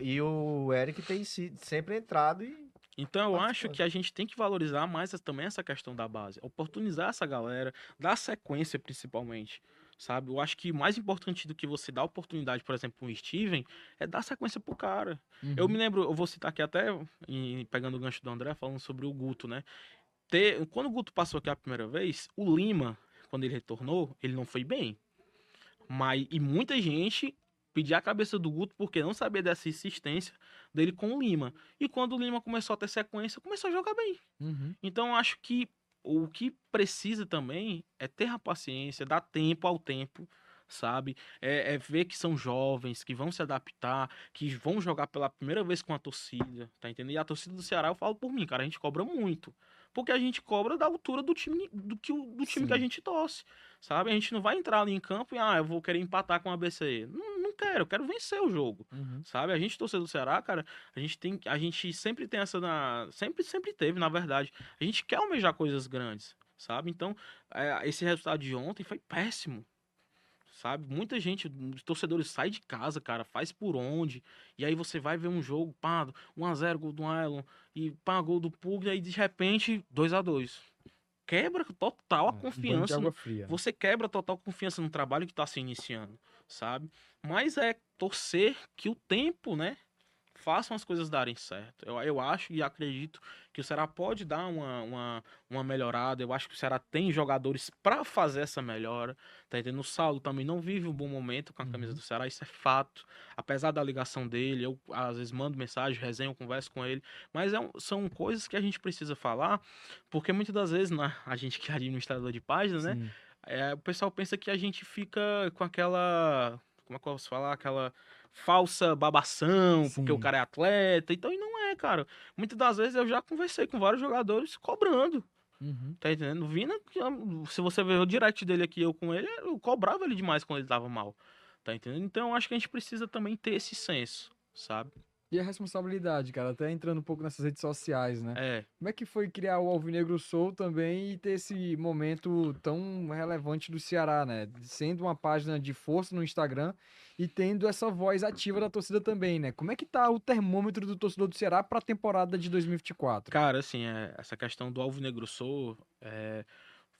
S2: E o Eric tem sempre entrado e...
S3: Então eu acho que a gente tem que valorizar mais também essa questão da base. Oportunizar essa galera, dar sequência principalmente, sabe? Eu acho que mais importante do que você dar oportunidade, por exemplo, pro Steven, é dar sequência pro cara. Eu me lembro, eu vou citar aqui até, pegando o gancho do André, falando sobre o Guto, né? Quando o Guto passou aqui a primeira vez, o Lima, quando ele retornou, ele não foi bem. E muita gente pedia a cabeça do Guto porque não sabia dessa insistência dele com o Lima. E quando o Lima começou a ter sequência, começou a jogar bem. Então eu acho que o que precisa também é ter a paciência, dar tempo ao tempo, sabe? É ver que são jovens, que vão se adaptar, que vão jogar pela primeira vez com a torcida, tá entendendo? E a torcida do Ceará, eu falo por mim, cara, a gente cobra muito. Porque a gente cobra da altura do time time que a gente torce, sabe? A gente não vai entrar ali em campo e, eu vou querer empatar com a ABC. Não quero, eu quero vencer o jogo, sabe? A gente, torcedor do Ceará, cara, a gente sempre tem sempre teve, na verdade. A gente quer almejar coisas grandes, sabe? Então, esse resultado de ontem foi péssimo. Sabe? Muita gente, os torcedores saem de casa, cara, faz por onde, e aí você vai ver um jogo, 1x0, gol do Ailon, e gol do Pug, e aí de repente, 2x2. Quebra total a confiança.
S1: Água fria.
S3: Você quebra total confiança no trabalho que tá se iniciando, sabe? Mas é torcer que o tempo, né, façam as coisas darem certo. Eu acho e acredito que o Ceará pode dar uma melhorada. Eu acho que o Ceará tem jogadores para fazer essa melhora. Tá entendendo? O Saulo também não vive um bom momento com a camisa do Ceará, isso é fato. Apesar da ligação dele, eu às vezes mando mensagem, resenho, converso com ele. Mas são coisas que a gente precisa falar, porque muitas das vezes, a gente que é administrador de página, né? O pessoal pensa que a gente fica com aquela... Como é que eu posso falar? Aquela falsa babação, porque o cara é atleta. Então, e não é, cara. Muitas das vezes eu já conversei com vários jogadores cobrando. Tá entendendo? Vina, se você ver o direct dele aqui, eu com ele, eu cobrava ele demais quando ele tava mal. Tá entendendo? Então, eu acho que a gente precisa também ter esse senso, sabe?
S1: E a responsabilidade, cara, até entrando um pouco nessas redes sociais, né?
S3: É.
S1: Como é que foi criar o Alvinegro Soul também e ter esse momento tão relevante do Ceará, né? Sendo uma página de força no Instagram e tendo essa voz ativa da torcida também, né? Como é que tá o termômetro do torcedor do Ceará para a temporada de 2024?
S3: Cara, assim, essa questão do Alvinegro Soul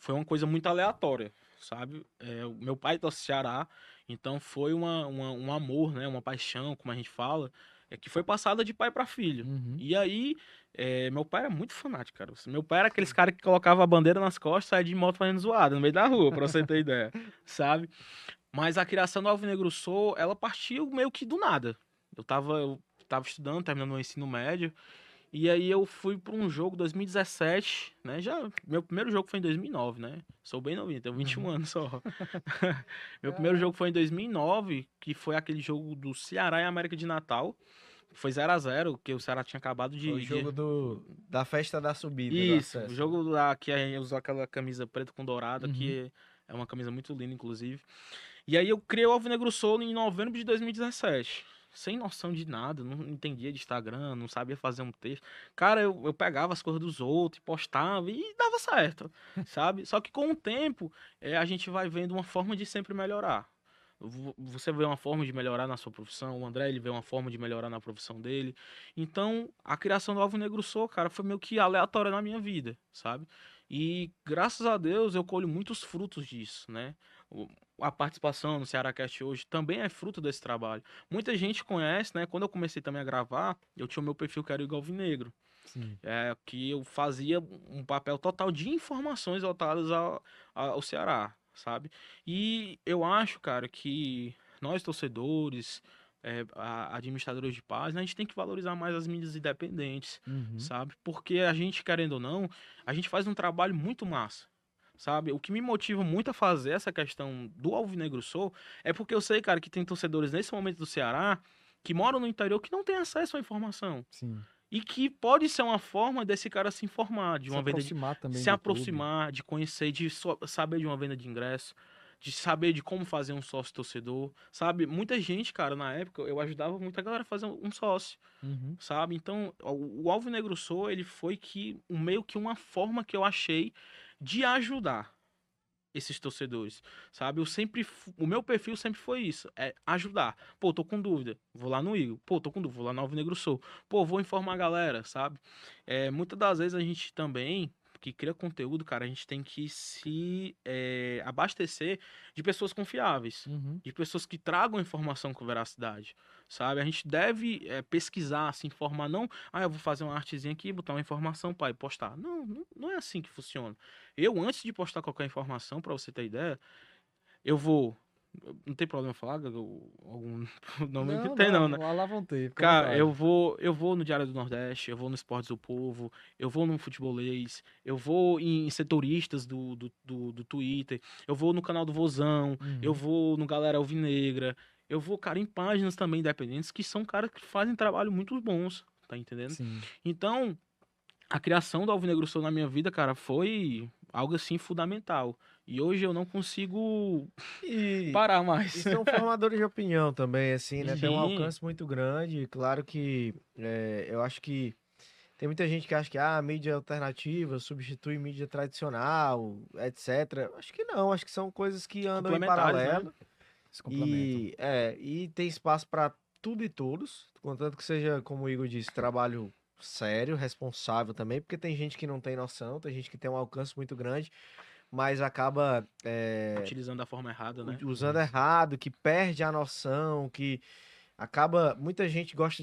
S3: foi uma coisa muito aleatória, sabe? O meu pai torce Ceará, então foi um amor, né? Uma paixão, como a gente fala, que foi passada de pai para filho. E aí, meu pai era muito fanático, cara. Meu pai era aqueles caras que colocava a bandeira nas costas e saia de moto fazendo zoada no meio da rua, pra você ter ideia, sabe? Mas a criação do Alvinegro Soul, ela partiu meio que do nada. Eu tava estudando, terminando o ensino médio, e aí eu fui para um jogo 2017, né? Meu primeiro jogo foi em 2009, né? Sou bem novinho, tenho 21 anos só. Meu primeiro jogo foi em 2009, que foi aquele jogo do Ceará e América de Natal. Foi 0x0, que o Ceará tinha acabado de...
S2: Foi o jogo da festa da subida.
S3: Isso, o jogo lá que a gente usou aquela camisa preta com dourada, que é uma camisa muito linda, inclusive. E aí eu criei o Alvinegro Soul em novembro de 2017. Sem noção de nada, não entendia de Instagram, não sabia fazer um texto. Cara, eu pegava as coisas dos outros e postava e dava certo, sabe? Só que com o tempo, a gente vai vendo uma forma de sempre melhorar. Você vê uma forma de melhorar na sua profissão, o André ele vê uma forma de melhorar na profissão dele. Então, a criação do Alvinegro Soul, cara, foi meio que aleatória na minha vida, sabe? E graças a Deus eu colho muitos frutos disso, né? A participação no CearáCast hoje também é fruto desse trabalho. Muita gente conhece, né? Quando eu comecei também a gravar, eu tinha o meu perfil que era o Igor Alvinegro. Que eu fazia um papel total de informações voltadas ao Ceará, sabe? E eu acho, cara, que nós torcedores, administradores de página, a gente tem que valorizar mais as mídias independentes, sabe? Porque a gente, querendo ou não, a gente faz um trabalho muito massa, sabe? O que me motiva muito a fazer essa questão do Alvinegro Soul é porque eu sei, cara, que tem torcedores nesse momento do Ceará que moram no interior que não têm acesso à informação.
S1: Sim.
S3: e que pode ser uma forma desse cara se informar de
S1: Se
S3: uma venda de,
S1: aproximar também
S3: se
S1: do clube.
S3: aproximar, de conhecer, de saber de uma venda de ingresso, de saber de como fazer um sócio torcedor, sabe? Muita gente, cara, na época eu ajudava muita galera a fazer um sócio,
S1: Uhum.
S3: sabe? Então, o Alvinegro Soul, ele foi meio que uma forma que eu achei de ajudar esses torcedores, sabe? O meu perfil sempre foi isso, é ajudar. Pô, tô com dúvida, vou lá no Igor. Pô, tô com dúvida, vou lá no Alvinegro Soul. Pô, vou informar a galera, sabe? Muitas das vezes a gente também, que cria conteúdo, cara, a gente tem que se abastecer de pessoas confiáveis,
S1: Uhum.
S3: de pessoas que tragam informação com veracidade, sabe? A gente deve pesquisar, se informar, não, eu vou fazer uma artezinha aqui, botar uma informação para postar. Não é assim que funciona. Eu, antes de postar qualquer informação, pra você ter ideia, eu vou. Não tem problema falar algum nome que tem, não, né?
S1: Lá vão ter, fica à
S3: Cara,
S1: vontade.
S3: eu vou no Diário do Nordeste, eu vou no Esportes do Povo, eu vou no Futebolês, eu vou em setoristas do Twitter, eu vou no canal do Vozão, eu
S1: Uhum.
S3: vou no Galera Alvinegra, eu vou, cara, em páginas também independentes que são caras que fazem trabalho muito bons, tá entendendo?
S1: Sim.
S3: Então, a criação do Alvinegro Soul na minha vida, cara, foi algo assim fundamental. E hoje eu não consigo
S2: E,
S3: parar mais.
S2: e são formadores de opinião também, assim, né? Tem um
S3: Sim,
S2: alcance muito grande. Claro que eu acho que tem muita gente que acha que a mídia alternativa substitui mídia tradicional, etc. Acho que não, acho que são coisas que andam em
S3: complementares, né?
S2: paralelo.
S1: Se complementam.
S2: E tem espaço para tudo e todos, contanto que seja, como o Igor disse, trabalho sério, responsável também, porque tem gente que não tem noção, tem gente que tem um alcance muito grande, mas acaba
S3: Utilizando da forma errada, né?
S2: usando
S1: Isso.
S2: errado, que perde a noção, que acaba. Muita gente gosta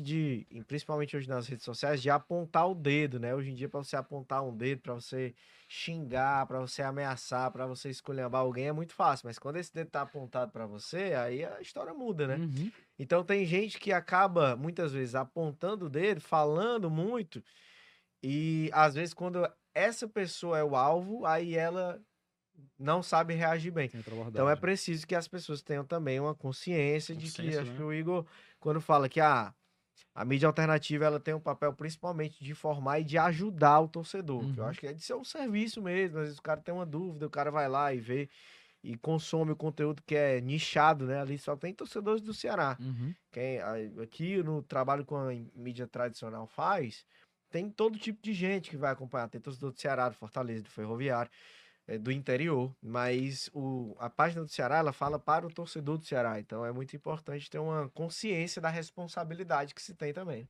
S2: principalmente hoje nas redes sociais, de apontar o dedo, né? Hoje em dia, para você apontar um dedo, para você xingar, para você ameaçar, para você esculhambar alguém é muito fácil, mas quando esse dedo tá apontado para você, aí a história muda, né?
S1: Uhum.
S2: Então tem gente que acaba muitas vezes apontando o dedo, falando muito, e às vezes quando essa pessoa é o alvo, aí ela não sabe reagir bem.
S1: Tem outra
S2: Então é
S1: abordagem.
S2: preciso que as pessoas tenham também uma consciência
S3: Um
S2: de que,
S3: senso,
S2: acho que
S3: né?
S2: o Igor, quando fala que a mídia alternativa ela tem um papel principalmente de informar e de ajudar o torcedor, que eu
S1: Uhum.
S2: acho que é de ser um serviço mesmo. Às vezes o cara tem uma dúvida, o cara vai lá e vê e consome o conteúdo que é nichado, né? Ali só tem torcedores do Ceará.
S1: Uhum.
S2: Aqui no trabalho com a mídia tradicional faz, tem todo tipo de gente que vai acompanhar. Tem torcedor do Ceará, do Fortaleza, do Ferroviário, do interior, mas a página do Ceará, ela fala para o torcedor do Ceará, então é muito importante ter uma consciência da responsabilidade que se tem também.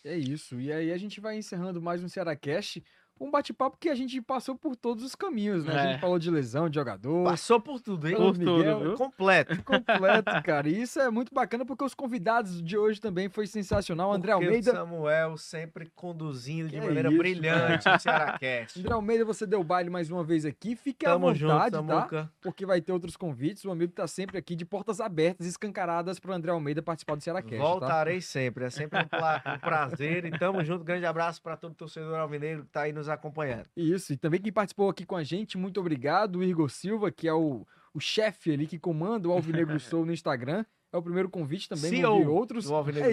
S1: É isso. E aí a gente vai encerrando mais um Cearacast, um bate-papo que a gente passou por todos os caminhos, né? A gente
S3: É,
S1: falou de lesão de jogador,
S2: Passou por tudo, hein?
S1: Fernando
S3: por tudo,
S1: Miguel,
S3: viu?
S2: Completo.
S1: completo, cara. E isso é muito bacana porque os convidados de hoje também foi sensacional. André
S2: Porque o
S1: Almeida,
S2: Samuel sempre conduzindo
S1: que
S2: de
S1: é
S2: maneira
S1: isso,
S2: brilhante
S1: cara.
S2: o Cearacast.
S1: André Almeida, você deu baile mais uma vez aqui. Fique à
S2: Tamo junto,
S1: vontade, tá?
S2: Samuca.
S1: Porque vai ter outros convites. O amigo tá sempre aqui de portas abertas, escancaradas para André Almeida participar do Cearacast, tá?
S2: Voltarei sempre, é sempre um prazer. E tamo junto. Grande abraço para todo torcedor alvinegro que tá aí nos acompanhando.
S1: Isso, e também quem participou aqui com a gente, muito obrigado, o Igor Silva, que é o chefe ali que comanda o Alvinegro Soul no Instagram. É o primeiro convite, também vão vir
S2: CEO
S1: outros.
S2: do
S1: É
S2: Alvinegro.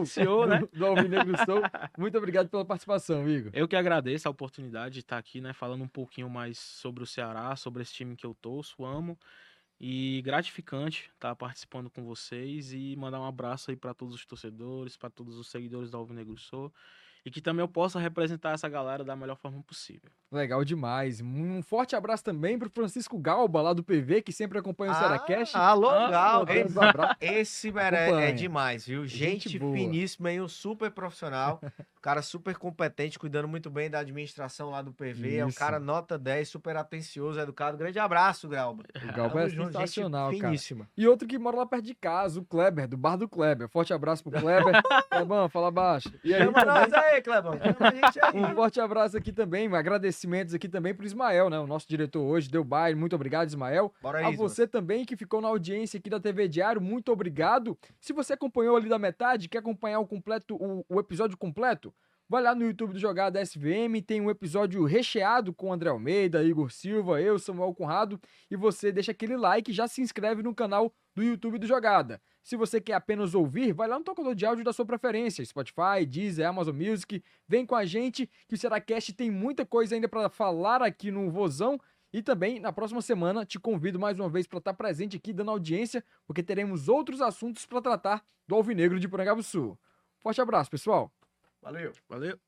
S1: isso,
S3: CEO, né?
S1: do Alvinegro Soul. Muito obrigado pela participação, Igor.
S3: Eu que agradeço a oportunidade de estar aqui, né? Falando um pouquinho mais sobre o Ceará, sobre esse time que eu torço, amo. E gratificante estar participando com vocês e mandar um abraço aí para todos os torcedores, para todos os seguidores do Alvinegro Soul. E que também eu possa representar essa galera da melhor forma possível.
S1: Legal demais. Um forte abraço também pro Francisco Galba, lá do PV, que sempre acompanha o Cearacast.
S2: Alô,
S3: Ah,
S2: Gal.
S1: Mandamos um abraço.
S2: Esse é
S1: Acompanha.
S2: demais, viu?
S1: Gente
S2: Gente
S1: boa.
S2: finíssima e um super profissional. Cara super competente, cuidando muito bem da administração lá do PV. É um
S1: Isso.
S2: cara nota 10, super atencioso, educado. Grande abraço, Galba.
S1: O Galba
S2: Tamo
S1: é
S2: junto,
S1: sensacional,
S2: gente
S1: cara.
S2: finíssima.
S1: E outro que mora lá perto de casa, o Kleber, do Bar do Kleber. Forte abraço pro Kleber. Clebão, fala baixo. E aí,
S2: Chama nós aí, Clebão. Chama a gente aí.
S1: um forte abraço aqui também, agradecimentos aqui também pro Ismael, né? O nosso diretor hoje, deu baile. Muito obrigado, Ismael.
S2: Bora
S1: A
S2: aí,
S1: você também que ficou na audiência aqui da TV Diário, muito obrigado. Se você acompanhou ali da metade, quer acompanhar o episódio completo, vai lá no YouTube do Jogada SVM, tem um episódio recheado com André Almeida, Igor Silva, eu, Samuel Conrado, e você deixa aquele like e já se inscreve no canal do YouTube do Jogada. Se você quer apenas ouvir, vai lá no tocador de áudio da sua preferência, Spotify, Deezer, Amazon Music. Vem com a gente que o Cearacast tem muita coisa ainda para falar aqui no Vozão. E também, na próxima semana, te convido mais uma vez para estar presente aqui dando audiência, porque teremos outros assuntos para tratar do Alvinegro de Porangabuçu. Forte abraço, pessoal.
S2: Valeu.
S3: Valeu.